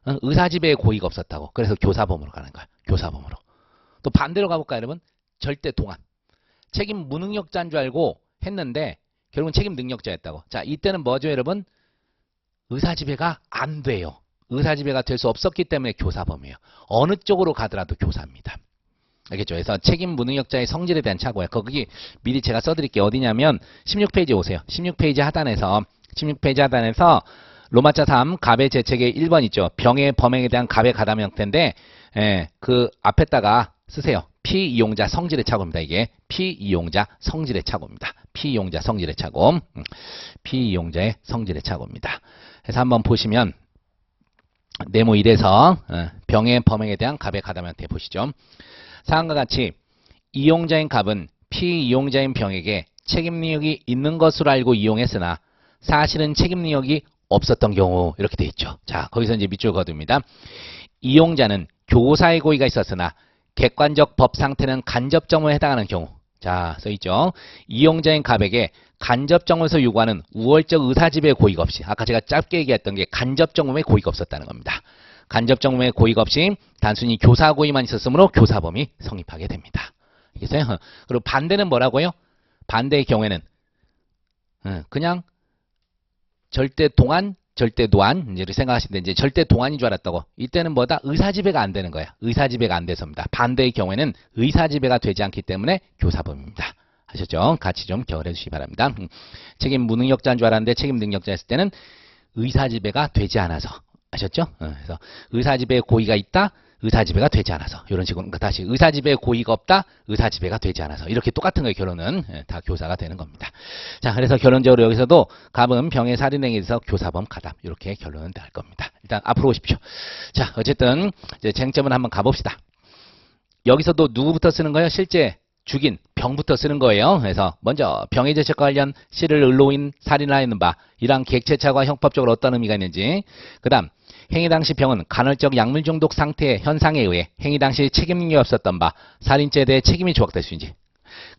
의사지배의 고의가 없었다고. 그래서 교사범으로 가는 거야. 교사범으로. 또 반대로 가볼까요, 여러분? 절대 동안. 책임 무능력자인 줄 알고 했는데 결국은 책임 능력자였다고. 자, 이때는 뭐죠, 여러분? 의사지배가 안 돼요. 의사지배가 될 수 없었기 때문에 교사범이에요. 어느 쪽으로 가더라도 교사입니다. 알겠죠? 그래서 책임 무능력자의 성질에 대한 착오예요. 거기 미리 제가 써드릴게요. 어디냐면 16페이지 오세요. 16페이지 하단에서 로마자 3 갑의 재책의 1번 있죠. 병의 범행에 대한 갑의 가담 형태인데 그 앞에다가 쓰세요. 피이용자 성질의 착오입니다. 이게 피이용자 성질의 착오입니다. 피이용자 성질의 착오. 피이용자의 성질의 착오입니다. 그래서 한번 보시면 네모 1에서 병의 범행에 대한 갑의 가담형태 보시죠. 사항과 같이 이용자인 갑은 피이용자인 병에게 책임능력이 있는 것으로 알고 이용했으나 사실은 책임능력이 없었던 경우 이렇게 돼 있죠. 자, 거기서 이제 밑줄 그어둡니다. 이용자는 교사의 고의가 있었으나 객관적 법 상태는 간접정모에 해당하는 경우. 자, 써있죠. 이용자인 갑에게 간접정모에서 요구하는 우월적 의사지배의 고의가 없이, 아까 제가 짧게 얘기했던 게 간접정모의 고의가 없었다는 겁니다. 간접정모의 고의가 없이 단순히 교사 고의만 있었으므로 교사범이 성립하게 됩니다. 알겠어요? 그리고 반대는 뭐라고요? 반대의 경우에는 그냥 절대 동안, 절대 노안 이제 생각하시는데 이제 절대 동안인 줄 알았다고. 이때는 뭐다? 의사지배가 안 되는 거야. 의사지배가 안 돼서입니다. 반대의 경우에는 의사지배가 되지 않기 때문에 교사범입니다. 아셨죠? 같이 좀 기억을 해주시기 바랍니다. 책임 무능력자인 줄 알았는데 책임 능력자였을 때는 의사지배가 되지 않아서. 아셨죠? 그래서 의사지배의 고의가 있다. 의사지배가 되지 않아서. 이런 식으로 다시 의사지배의 고의가 없다. 의사지배가 되지 않아서. 이렇게 똑같은 거예요. 결론은 다 교사가 되는 겁니다. 자, 그래서 결론적으로 여기서도 갑은 병의 살인행위에 대해서 교사범 가담. 이렇게 결론은 될 겁니다. 일단 앞으로 오십시오. 자, 어쨌든 이제 쟁점을 한번 가봅시다. 여기서도 누구부터 쓰는 거예요? 실제 죽인 병부터 쓰는 거예요. 그래서 먼저 병의 죄책과 관련 씨를 을로인 살인하였는 바 이러한 객체차가 형법적으로 어떤 의미가 있는지, 그 다음 행위 당시 병은 간헐적 약물 중독 상태의 현상에 의해 행위 당시 책임능력이 없었던 바 살인죄에 대해 책임이 조각될 수 있는지,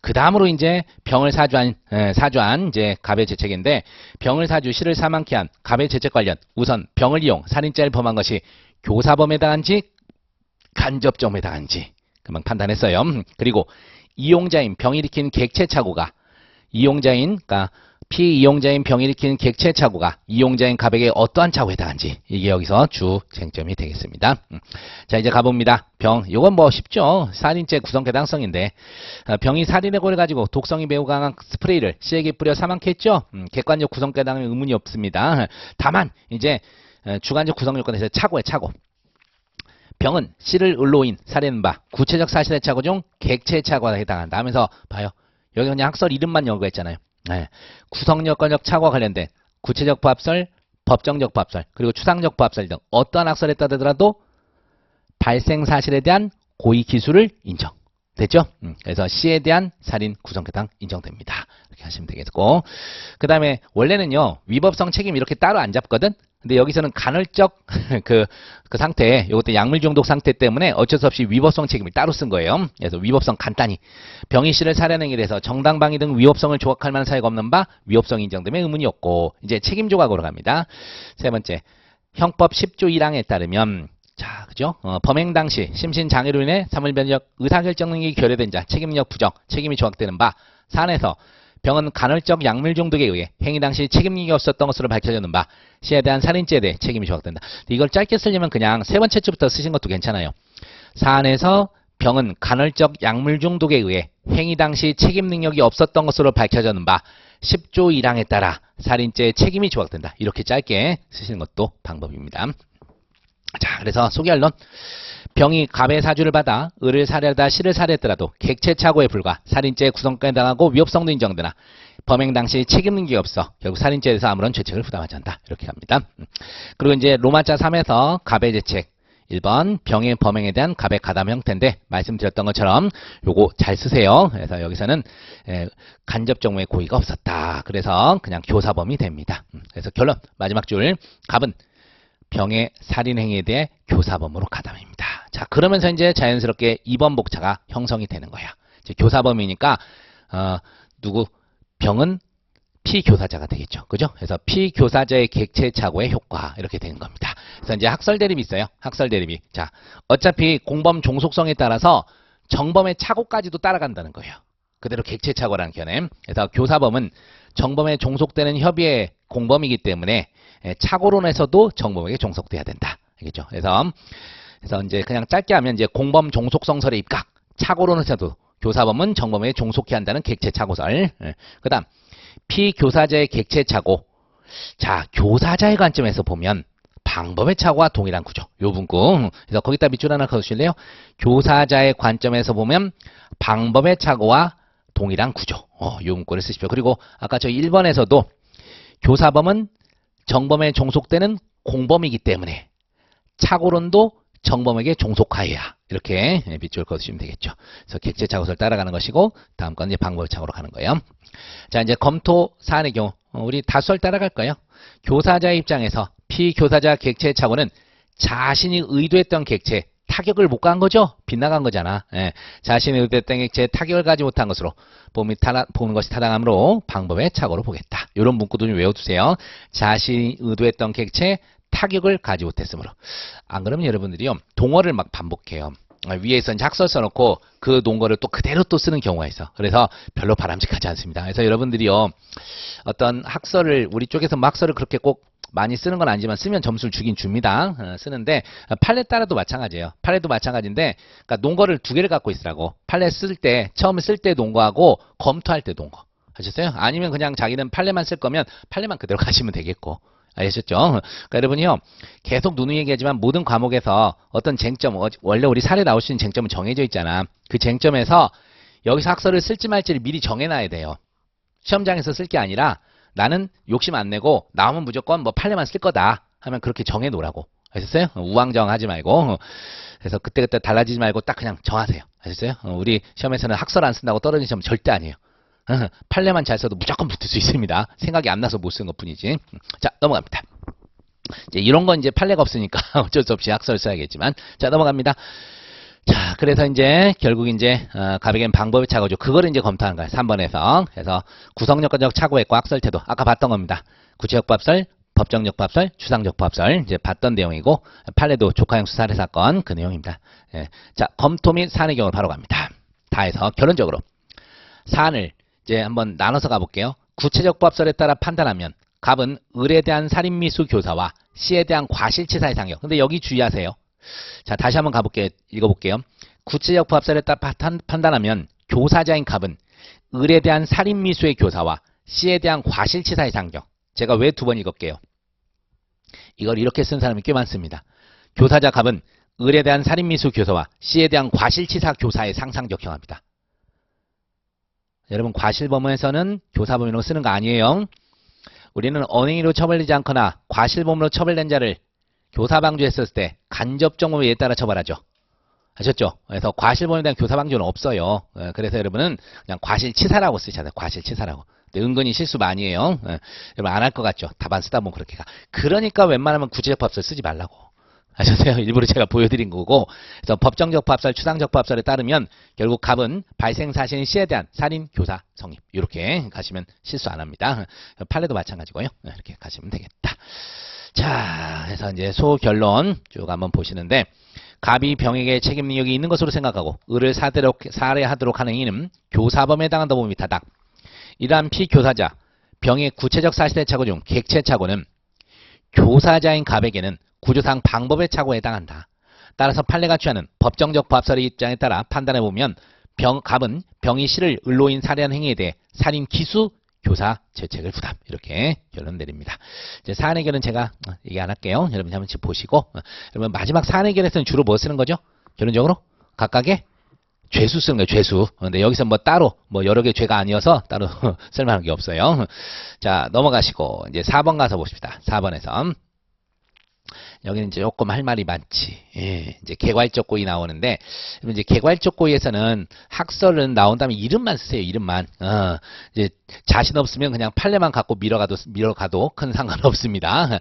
그 다음으로 이제 병을 사주한 이제 갑의 죄책인데, 병을 사주 씨를 사망케 한 갑의 죄책 관련 우선 병을 이용 살인죄를 범한 것이 교사범에 해당한지 간접정에 해당한지 금방 판단했어요. 그리고 이용자인 병이 일으킨 객체착오가 그러니까 피이용자인 병이 일으킨 객체착오가 이용자인 갑에게 어떠한 착오에 해당한지, 이게 여기서 주 쟁점이 되겠습니다. 자, 이제 가봅니다. 병, 이건 뭐 쉽죠. 살인죄 구성 개당성인데, 병이 살인의 고를 가지고 독성이 매우 강한 스프레이를 씨에게 뿌려 사망케 했죠. 객관적 구성 개당은 의문이 없습니다. 다만 이제 주관적 구성 요건에서 착오에 착오. 병은 씨를 을로인 살해는 바 구체적 사실의 착오 중 객체의 착오가 해당한다 하면서 봐요. 여기 그냥 학설 이름만 연구했잖아요. 네. 구성요건적 착오와 관련된 구체적 부합설, 법정적 부합설, 그리고 추상적 부합설 등 어떠한 학설에 따르더라도 발생 사실에 대한 고의 기술을 인정. 됐죠? 그래서 씨에 대한 살인 구성해당 인정됩니다. 이렇게 하시면 되겠고, 그 다음에 원래는요 위법성 책임 이렇게 따로 안 잡거든. 근데 여기서는 간헐적 그 상태, 이것도 약물 중독 상태 때문에 어쩔 수 없이 위법성 책임을 따로 쓴 거예요. 그래서 위법성 간단히 병이 씨를 살해행위에 대해서 정당방위 등 위법성을 조각할 만한 사유가 없는 바 위법성이 인정되면 의문이 없고, 이제 책임 조각으로 갑니다. 세 번째, 형법 10조 1항에 따르면 자, 그죠? 범행 당시 심신장애로 인해 사물변적 의사결정 능력이 결여된 자 책임력 부정, 책임이 조각되는 바 사안에서 병은 간헐적 약물 중독에 의해 행위 당시 책임력이 없었던 것으로 밝혀졌는 바 씨에 대한 살인죄에 대해 책임이 조각된다. 이걸 짧게 쓰려면 그냥 세 번째 줄부터 쓰신 것도 괜찮아요. 사안에서 병은 간헐적 약물 중독에 의해 행위 당시 책임능력이 없었던 것으로 밝혀졌는 바 10조 1항에 따라 살인죄의 책임이 조각된다. 이렇게 짧게 쓰시는 것도 방법입니다. 자, 그래서 소개할론. 병이 갑의 사주를 받아 을을 살해하다 씨를 살해했더라도 객체착오에 불과 살인죄의 구성까지 당하고 위법성도 인정되나 범행 당시 책임능력이 없어 결국 살인죄에 대해서 아무런 죄책을 부담하지 않는다. 이렇게 갑니다. 그리고 이제 로마자 3에서 갑의 죄책 1번 병의 범행에 대한 갑의 가담 형태인데, 말씀드렸던 것처럼 요거 잘 쓰세요. 그래서 여기서는 간접정모의 고의가 없었다. 그래서 그냥 교사범이 됩니다. 그래서 결론 마지막 줄, 갑은 병의 살인행위에 대해 교사범으로 가담입니다. 자, 그러면서 이제 자연스럽게 2번 복차가 형성이 되는 거야. 이제 교사범이니까 병은 피교사자가 되겠죠. 그죠? 그래서 피교사자의 객체착오의 효과 이렇게 되는 겁니다. 그래서 이제 학설 대립이 있어요. 학설 대립이. 자, 어차피 공범 종속성에 따라서 정범의 착오까지도 따라간다는 거예요. 그대로 객체착오라는 견해. 그래서 교사범은 정범에 종속되는 협의의 공범이기 때문에 착오론에서도 정범에게 종속돼야 된다. 알겠죠? 그래서 이제 그냥 짧게 하면 이제 공범 종속성설의 입각. 착오론에서도 교사범은 정범에게 종속해야 한다는 객체착오설. 그 다음 피교사자의 객체착오. 자, 교사자의 관점에서 보면 방법의 착오와 동일한 구조. 요 문구. 그래서 거기다 밑줄 하나 그어주실래요? 교사자의 관점에서 보면 방법의 착오와 동일한 구조. 요 문구를 쓰십시오. 그리고 아까 저 1번에서도 교사범은 정범에 종속되는 공범이기 때문에 착오론도 정범에게 종속하여야 이렇게 밑줄 그어주시면 되겠죠. 그래서 객체 착오를 따라가는 것이고 다음 건 이제 방법의 착오로 가는 거예요. 자, 이제 검토 사안의 경우 우리 다수를 따라갈 거예요. 교사자의 입장에서 피교사자 객체의 착오는 자신이 의도했던 객체에 타격을 못 간 거죠. 빗나간 거잖아. 예. 자신이 의도했던 객체에 타격을 가지 못한 것으로 보는 것이 타당하므로 방법의 착오로 보겠다. 이런 문구도 좀 외워두세요. 자신이 의도했던 객체에 타격을 가지 못했으므로. 안 그러면 여러분들이요 동어를 막 반복해요. 위에서 이제 학설 써놓고 그 동거를 또 그대로 또 쓰는 경우가 있어. 그래서 별로 바람직하지 않습니다. 그래서 여러분들이요 어떤 학설을 우리 쪽에서 뭐 학설을 그렇게 꼭 많이 쓰는 건 아니지만 쓰면 점수를 주긴 줍니다. 쓰는데 판례 따라도 마찬가지예요. 판례도 마찬가지인데 그러니까 논거를 두 개를 갖고 있으라고. 판례 쓸 때 처음에 쓸 때 논거하고 검토할 때 논거. 하셨어요? 아니면 그냥 자기는 판례만 쓸 거면 판례만 그대로 가시면 되겠고. 아셨죠? 그러니까 여러분이요 계속 누누이 얘기하지만 모든 과목에서 어떤 쟁점 원래 우리 사례 나올 수 있는 쟁점은 정해져 있잖아. 그 쟁점에서 여기서 학설을 쓸지 말지를 미리 정해놔야 돼요. 시험장에서 쓸 게 아니라 나는 욕심 안 내고 나오면 무조건 뭐 판례만 쓸 거다 하면 그렇게 정해 놓으라고. 아셨어요? 우왕좌왕 하지 말고. 그래서 그때그때 달라지지 말고 딱 그냥 정하세요. 아셨어요? 우리 시험에서는 학설 안 쓴다고 떨어지는 시험 절대 아니에요. 판례만 잘 써도 무조건 붙을 수 있습니다. 생각이 안 나서 못 쓴 것 뿐이지. 자, 넘어갑니다. 이제 이런 건 이제 판례가 없으니까 어쩔 수 없이 학설 써야겠지만. 자, 넘어갑니다. 자, 그래서 이제 결국 이제 가백엔 방법의 착오죠. 그거를 이제 검토하는 거예요. 3번에서. 그래서 구성요건적 착오했고 학설 태도. 아까 봤던 겁니다. 구체적 법설, 법정적 법설, 추상적 법설 이제 봤던 내용이고 판례도 조카형 수사례 사건 그 내용입니다. 예. 자, 검토 및 사안의 경우를 바로 갑니다. 다 해서 결론적으로 사안을 이제 한번 나눠서 가볼게요. 구체적 법설에 따라 판단하면 갑은 을에 대한 살인미수 교사와 씨에 대한 과실치사의 상격. 근데 여기 주의하세요. 자, 다시 한번 가볼게요. 읽어볼게요. 구체적 법설에 따라 판단하면 교사자인 갑은 을에 대한 살인미수의 교사와 씨에 대한 과실치사의 상격. 제가 왜 두 번 읽을게요. 이걸 이렇게 쓴 사람이 꽤 많습니다. 교사자 갑은 을에 대한 살인미수 교사와 씨에 대한 과실치사 교사의 상상적형합니다. 여러분 과실범에서는 교사범위로 쓰는 거 아니에요. 우리는 언행위로 처벌되지 않거나 과실범으로 처벌된 자를 교사방조했을 때 간접정보에 따라 처벌하죠. 아셨죠? 그래서 과실범에 대한 교사방조는 없어요. 그래서 여러분은 그냥 과실치사라고 쓰셔야 돼요. 과실치사라고. 근데 은근히 실수 많이 해요. 여러분 안 할 것 같죠? 답안 쓰다 보면 그렇게 가. 그러니까 웬만하면 구체적 법설 쓰지 말라고. 아셨어요? 일부러 제가 보여드린 거고. 그래서 법정적 법설, 추상적 법설에 따르면 결국 갑은 발생 사실인 씨에 대한 살인, 교사, 성립 이렇게 가시면 실수 안 합니다. 판례도 마찬가지고요. 이렇게 가시면 되겠다. 자, 그래서 이제 소결론 쭉 한번 보시는데 갑이 병에게 책임 능력이 있는 것으로 생각하고 을을 살해하도록 하는 이는 교사범에 해당한다 봅니다. 타당. 이러한 피교사자, 병의 구체적 사실의 착오 중 객체 착오는 교사자인 갑에게는 구조상 방법의 착오에 해당한다. 따라서 판례가 취하는 법정적 법설의 입장에 따라 판단해보면 갑은 병이 씨를 을로인 살해한 행위에 대해 살인 기수, 교사, 죄책을 부담. 이렇게 결론 내립니다. 이제 사안 해결은 제가 얘기 안 할게요. 여러분 한번 보시고. 여러분 마지막 사안 해결에서는 주로 뭐 쓰는 거죠? 결론적으로 각각의 죄수 쓰는 거예요. 죄수. 근데 여기서 뭐 따로 뭐 여러 개 죄가 아니어서 따로 쓸만한 게 없어요. 자, 넘어가시고 이제 4번 가서 보십시다. 4번에서 여기는 이제 조금 할 말이 많지. 예, 이제 개괄적 고의 나오는데 이제 개괄적 고의에서는 학설은 나온 다음에 이름만 쓰세요. 이름만. 이제 자신 없으면 그냥 판례만 갖고 밀어가도 큰 상관없습니다.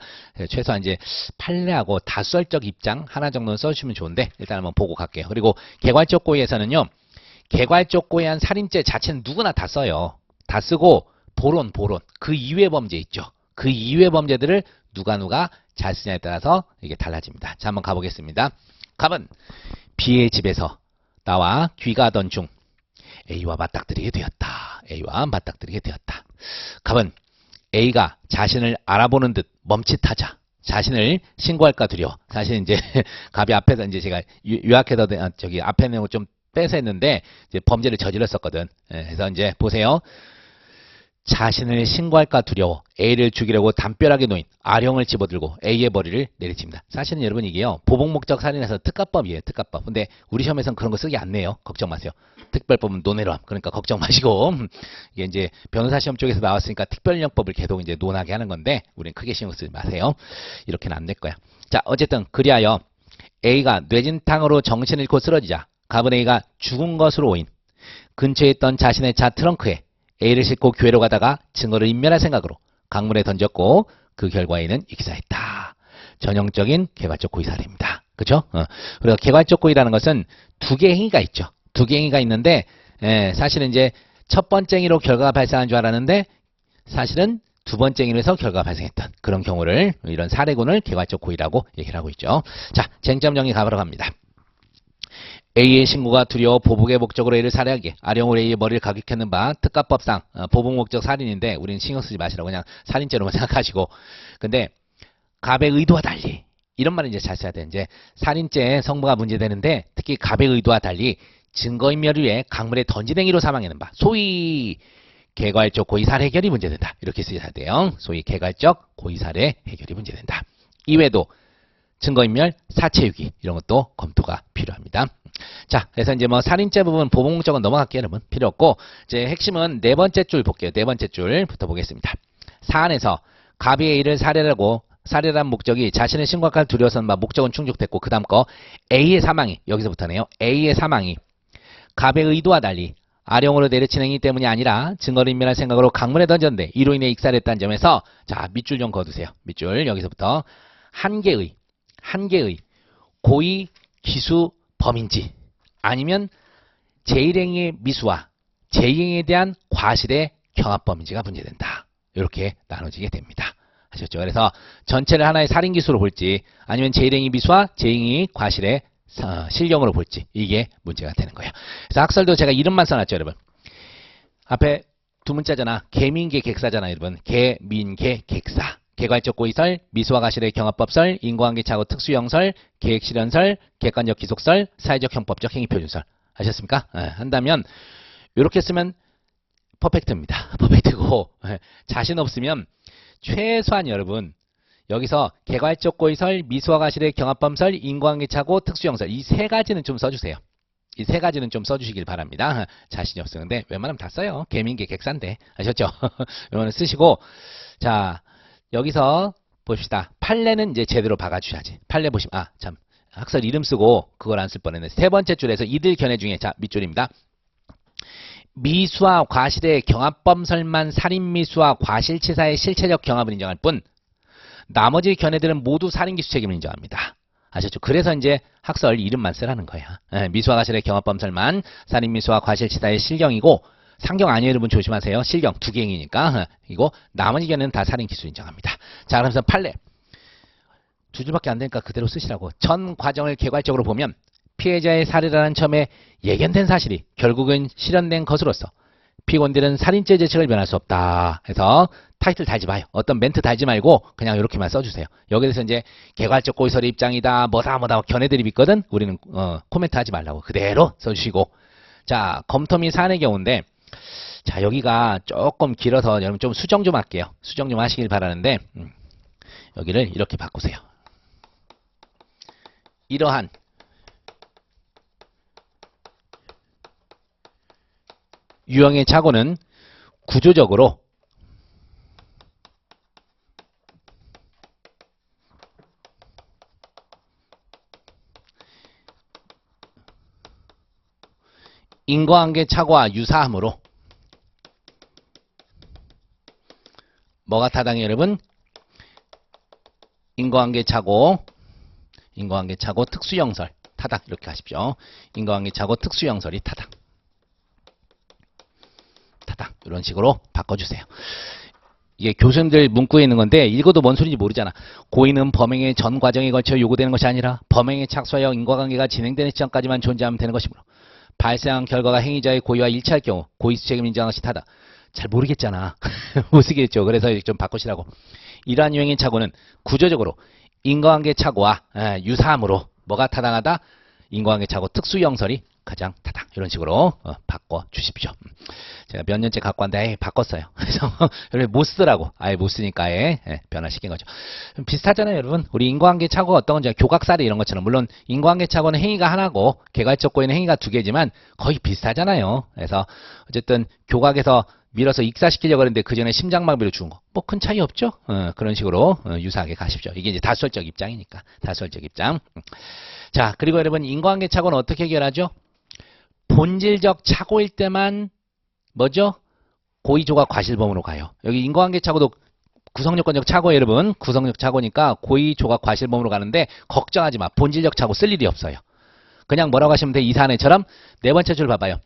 최소한 이제 판례하고 다수설적 입장 하나 정도는 써주시면 좋은데 일단 한번 보고 갈게요. 그리고 개괄적 고의에서는요. 개괄적 고의한 살인죄 자체는 누구나 다 써요. 다 쓰고 보론 그 이외 범죄 있죠. 그 이외 범죄들을 누가 잘 쓰냐에 따라서 이게 달라집니다. 자, 한번 가보겠습니다. 갑은 B의 집에서 나와 귀가하던 중 A와 맞닥뜨리게 되었다. A와 맞닥뜨리게 되었다. 갑은 A가 자신을 알아보는 듯 멈칫하자 자신을 신고할까 두려워. 사실 이제 갑이 앞에서 이제 제가 요약해서 저기 앞에 내용을 좀 빼서 했는데 이제 범죄를 저질렀었거든. 그래서 이제 보세요. 자신을 신고할까 두려워 A를 죽이려고 담벼락에 놓인 R형을 집어들고 A의 머리를 내리칩니다. 사실은 여러분 이게요. 보복목적 살인에서 특가법이에요. 특가법. 근데 우리 시험에서는 그런 거 쓰기 안 내요. 걱정 마세요. 특별법은 논외로 그러니까 걱정 마시고 이게 이제 변호사 시험 쪽에서 나왔으니까 특별형법을 계속 이제 논하게 하는 건데 우리는 크게 신경 쓰지 마세요. 이렇게는 안 될 거야. 자, 어쨌든 그리하여 A가 뇌진탕으로 정신을 잃고 쓰러지자 갑은 A가 죽은 것으로 오인 근처에 있던 자신의 차 트렁크에 A를 싣고 교회로 가다가 증거를 인멸할 생각으로 강물에 던졌고 그 결과 A는 익사했다. 전형적인 개괄적 고의 사례입니다. 그렇죠? 그래서 개괄적 고의라는 것은 두 개의 행위가 있죠. 두 개의 행위가 있는데 사실은 이제 첫 번째 행위로 결과가 발생한 줄 알았는데 사실은 두 번째 행위로 해서 결과가 발생했던 그런 경우를 이런 사례군을 개괄적 고의라고 얘기를 하고 있죠. 자, 쟁점 정리 가보러 갑니다. A의 신고가 두려워 보복의 목적으로 A를 살해하기에 R형으로 A의 머리를 가격했는 바 특가법상 보복 목적 살인인데 우리는 신경 쓰지 마시라고 그냥 살인죄로만 생각하시고 근데 갑의 의도와 달리 이런 말을 이제 잘 써야 돼. 이제 살인죄 성모가 문제되는데 특히 갑의 의도와 달리 증거인멸을 위해 강물에 던진 행위로 사망하는 바 소위 개괄적 고의살해 해결이 문제된다. 이렇게 쓰셔야 돼요. 소위 개괄적 고의살해 해결이 문제된다. 이외에도 증거인멸, 사체유기 이런 것도 검토가 필요합니다. 자, 그래서 이제 뭐 살인죄 부분 보복 목적은 넘어갈게요, 여러분. 필요 없고 이제 핵심은 네 번째 줄 볼게요. 네 번째 줄부터 보겠습니다. 사안에서 갑이 A를 살해란 목적이 자신의 신고할 두려워서는 막 목적은 충족됐고 그 다음 거 A의 사망이 여기서부터네요. A의 사망이 갑의 의도와 달리 R형으로 내려친 행위 때문이 아니라 증거를 인멸할 생각으로 강물에 던졌는데 이로 인해 익사를 했다는 점에서 자 밑줄 좀 그어두세요. 밑줄 여기서부터 한 개의 고의 기수 범인지 아니면 제1행위의 미수와 제2행위에 대한 과실의 경합범인지가 문제된다. 이렇게 나눠지게 됩니다. 아셨죠? 그래서 전체를 하나의 살인기수로 볼지 아니면 제1행위 미수와 제2행위 과실의 실형으로 볼지 이게 문제가 되는 거예요. 그래서 학설도 제가 이름만 써놨죠, 여러분. 앞에 두 문자잖아. 개민계 객사잖아, 여러분. 개민계 객사. 개괄적 고의설, 미수와 과실의 경합법설, 인과관계 착오 특수형설, 계획실현설, 객관적 기속설, 사회적 형법적 행위표준설. 아셨습니까? 한다면 이렇게 쓰면 퍼펙트입니다. 퍼펙트고 자신 없으면 최소한 여러분 여기서 개괄적 고의설, 미수와 과실의 경합범설, 인과관계 착오 특수형설 이 세 가지는 좀 써주세요. 이 세 가지는 좀 써주시길 바랍니다. 자신이 없었는데 웬만하면 다 써요. 개민계 객사인데 아셨죠? 이거는 쓰시고 자 여기서 봅시다. 판례는 이제 제대로 박아주셔야지. 판례 보시면 참 학설 이름 쓰고 그걸 안 쓸 뻔했네. 세 번째 줄에서 이들 견해 중에 자 밑줄입니다. 미수와 과실의 경합범설만 살인미수와 과실치사의 실체적 경합을 인정할 뿐 나머지 견해들은 모두 살인기수 책임을 인정합니다. 아셨죠? 그래서 이제 학설 이름만 쓰라는 거야. 미수와 과실의 경합범설만 살인미수와 과실치사의 실경이고 상경 아니에요, 여러분 조심하세요. 실경 두 개행이니까 이거 나머지 견해는 다 살인기수 인정합니다. 자, 그러면서 판례 두 줄밖에 안 되니까 그대로 쓰시라고. 전 과정을 개괄적으로 보면 피해자의 살해라는 점에 예견된 사실이 결국은 실현된 것으로서 피고인들은 살인죄 죄책을 면할 수 없다. 해서 타이틀 달지 마요. 어떤 멘트 달지 말고 그냥 이렇게만 써주세요. 여기에 대해서 이제 개괄적 고의설의 입장이다. 뭐다 견해들이 있거든. 우리는 코멘트 하지 말라고 그대로 써주시고 자 검토 및 사안의 경우인데 자 여기가 조금 길어서 여러분 좀 수정 좀 할게요. 수정 좀 하시길 바라는데 여기를 이렇게 바꾸세요. 이러한 유형의 착오는 구조적으로 인과관계 착오와 유사하므로 뭐가 타당해요, 여러분? 인과관계 착오 특수형설 타당 이렇게 하십시오. 인과관계 착오 특수형설이 타당 이런 식으로 바꿔주세요. 이게 교수님들 문구에 있는 건데 읽어도 뭔 소리인지 모르잖아. 고의는 범행의 전 과정에 걸쳐 요구되는 것이 아니라 범행에 착수하여 인과관계가 진행되는 시점까지만 존재하면 되는 것이므로 발생한 결과가 행위자의 고의와 일치할 경우 고의수 책임을 인정하는 것이 타다. 잘 모르겠잖아. 못 쓰겠죠. 그래서 좀 바꾸시라고. 이러한 유형의 착오는 구조적으로 인과관계 착오와 유사함으로 뭐가 타당하다? 인과관계 착오 특수형설이 가장 타당 이런 식으로 바꿔 주십시오. 제가 몇 년째 갖고 왔는데 바꿨어요. 그래서 여러분 못 쓰라고 아예 못 쓰니까 아예 변화시킨 거죠. 비슷하잖아요, 여러분. 우리 인과관계 착오가 어떤 건지 교각사리 이런 것처럼 물론 인과관계 착오는 행위가 하나고 개괄적 고의는 행위가 두 개지만 거의 비슷하잖아요. 그래서 어쨌든 교각에서 밀어서 익사시키려고 했는데 그 전에 심장마비로 죽은 거. 뭐 큰 차이 없죠? 그런 식으로 유사하게 가십시오. 이게 이제 다수설적 입장이니까. 다수설적 입장. 자, 그리고 여러분 인과관계 착오는 어떻게 해결하죠? 본질적 착오일 때만 뭐죠? 고의조각 과실범으로 가요. 여기 인과관계 착오도 구성요건적 착오예요, 여러분. 구성적 착오니까 고의조각 과실범으로 가는데 걱정하지 마. 본질적 착오 쓸 일이 없어요. 그냥 뭐라고 하시면 돼? 이 사안에처럼 네 번째 줄 봐봐요.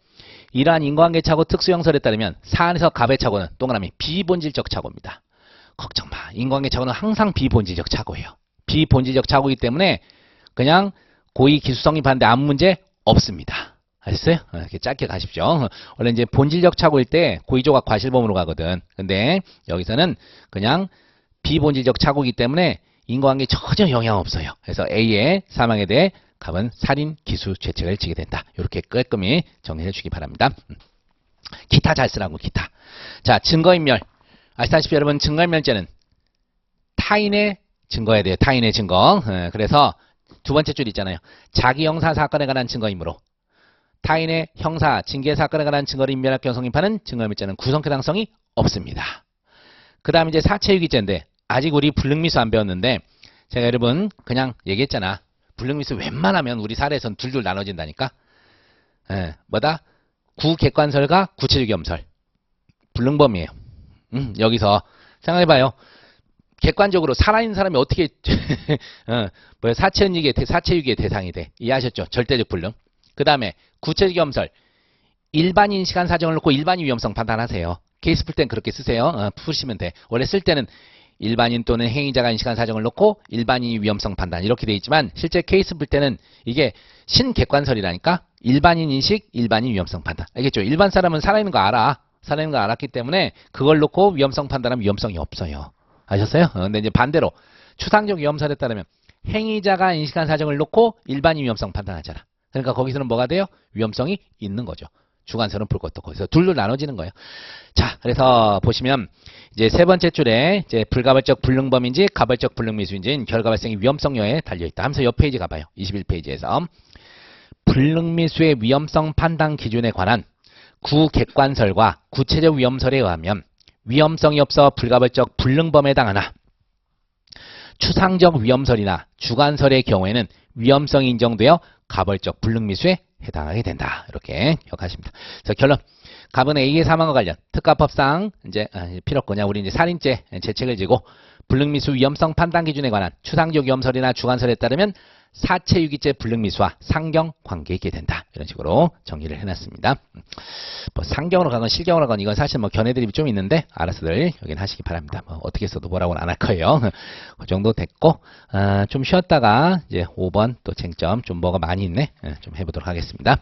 이러한 인과관계 착오 특수형설에 따르면 사안에서 갑의 착오는 동그라미 비본질적 착오입니다. 걱정 마. 인과관계 착오는 항상 비본질적 착오예요. 비본질적 착오이기 때문에 그냥 고의 기수성립하는데 아무 문제 없습니다. 아셨어요? 이렇게 짧게 가십시오. 원래 이제 본질적 착오일 때 고의조각 과실범으로 가거든. 근데 여기서는 그냥 비본질적 착오이기 때문에 인과관계에 전혀 영향 없어요. 그래서 A의 사망에 대해 갑은 살인 기수 죄책을 지게 된다. 이렇게 깔끔히 정리해 주기 바랍니다. 기타 잘 쓰라고 기타. 자, 증거인멸. 아시다시피 여러분 증거인멸죄는 타인의 증거에 대해 타인의 증거. 그래서 두 번째 줄 있잖아요. 자기 형사 사건에 관한 증거이므로 타인의 형사 징계 사건에 관한 증거를 인멸할 경우 성립하는 증거인멸죄는 구성쾌당성이 없습니다. 그 다음 이제 사체유기죄인데 아직 우리 불능미수 안 배웠는데 제가 여러분 그냥 얘기했잖아. 불능미수 웬만하면 우리 사례에선 둘둘 나눠진다니까. 뭐다? 구객관설과 구체유기엄설. 불능범이에요. 여기서 생각해봐요. 객관적으로 살아있는 사람이 어떻게 사체유기의 대상이 돼. 이해하셨죠? 절대적 불능. 그 다음에 구체유기엄설. 일반인 시간 사정을 놓고 일반인 위험성 판단하세요. 케이스 풀 땐 그렇게 쓰세요. 푸시면 돼. 원래 쓸 때는 일반인 또는 행위자가 인식한 사정을 놓고 일반인이 위험성 판단 이렇게 돼 있지만 실제 케이스 풀 때는 이게 신객관설이라니까 일반인 인식, 일반인 위험성 판단. 알겠죠? 일반 사람은 살아있는 거 알아. 살아있는 거 알았기 때문에 그걸 놓고 위험성 판단하면 위험성이 없어요. 아셨어요? 근데 이제 반대로 추상적 위험설에 따르면 행위자가 인식한 사정을 놓고 일반인 위험성 판단하잖아. 그러니까 거기서는 뭐가 돼요? 위험성이 있는 거죠. 주관설은 볼 것도 없고. 그래서 둘로 나눠지는 거예요. 자, 그래서 보시면 이제 세 번째 줄에 이제 불가발적 불능범인지 가발적 불능미수인지 결과 발생의 위험성여에 달려있다 하면서 옆 페이지 가봐요. 21페이지에서 불능미수의 위험성 판단 기준에 관한 구객관설과 구체적 위험설에 의하면 위험성이 없어 불가발적 불능범에 해당하나 추상적 위험설이나 주관설의 경우에는 위험성이 인정되어 가벌적 불능미수에 해당하게 된다. 이렇게 기억하십니다. 그래서 결론. 갑은 A의 사망과 관련 특가법상 이제 필요 없거냐. 우리 이제 살인죄 죄책을 지고 불능미수 위험성 판단 기준에 관한 추상적 위험설이나 주관설에 따르면 사체유기죄 불능미수와 상경 관계에 있게 된다. 이런 식으로 정리를 해놨습니다. 뭐 상경으로 가건 실경으로 가건 이건 사실 뭐 견해드립이 좀 있는데 알아서들 여긴 하시기 바랍니다. 뭐 어떻게 써도 뭐라고는 안 할 거예요. 그 정도 됐고 좀 쉬었다가 이제 5번 또 쟁점 좀 뭐가 많이 있네. 좀 해보도록 하겠습니다.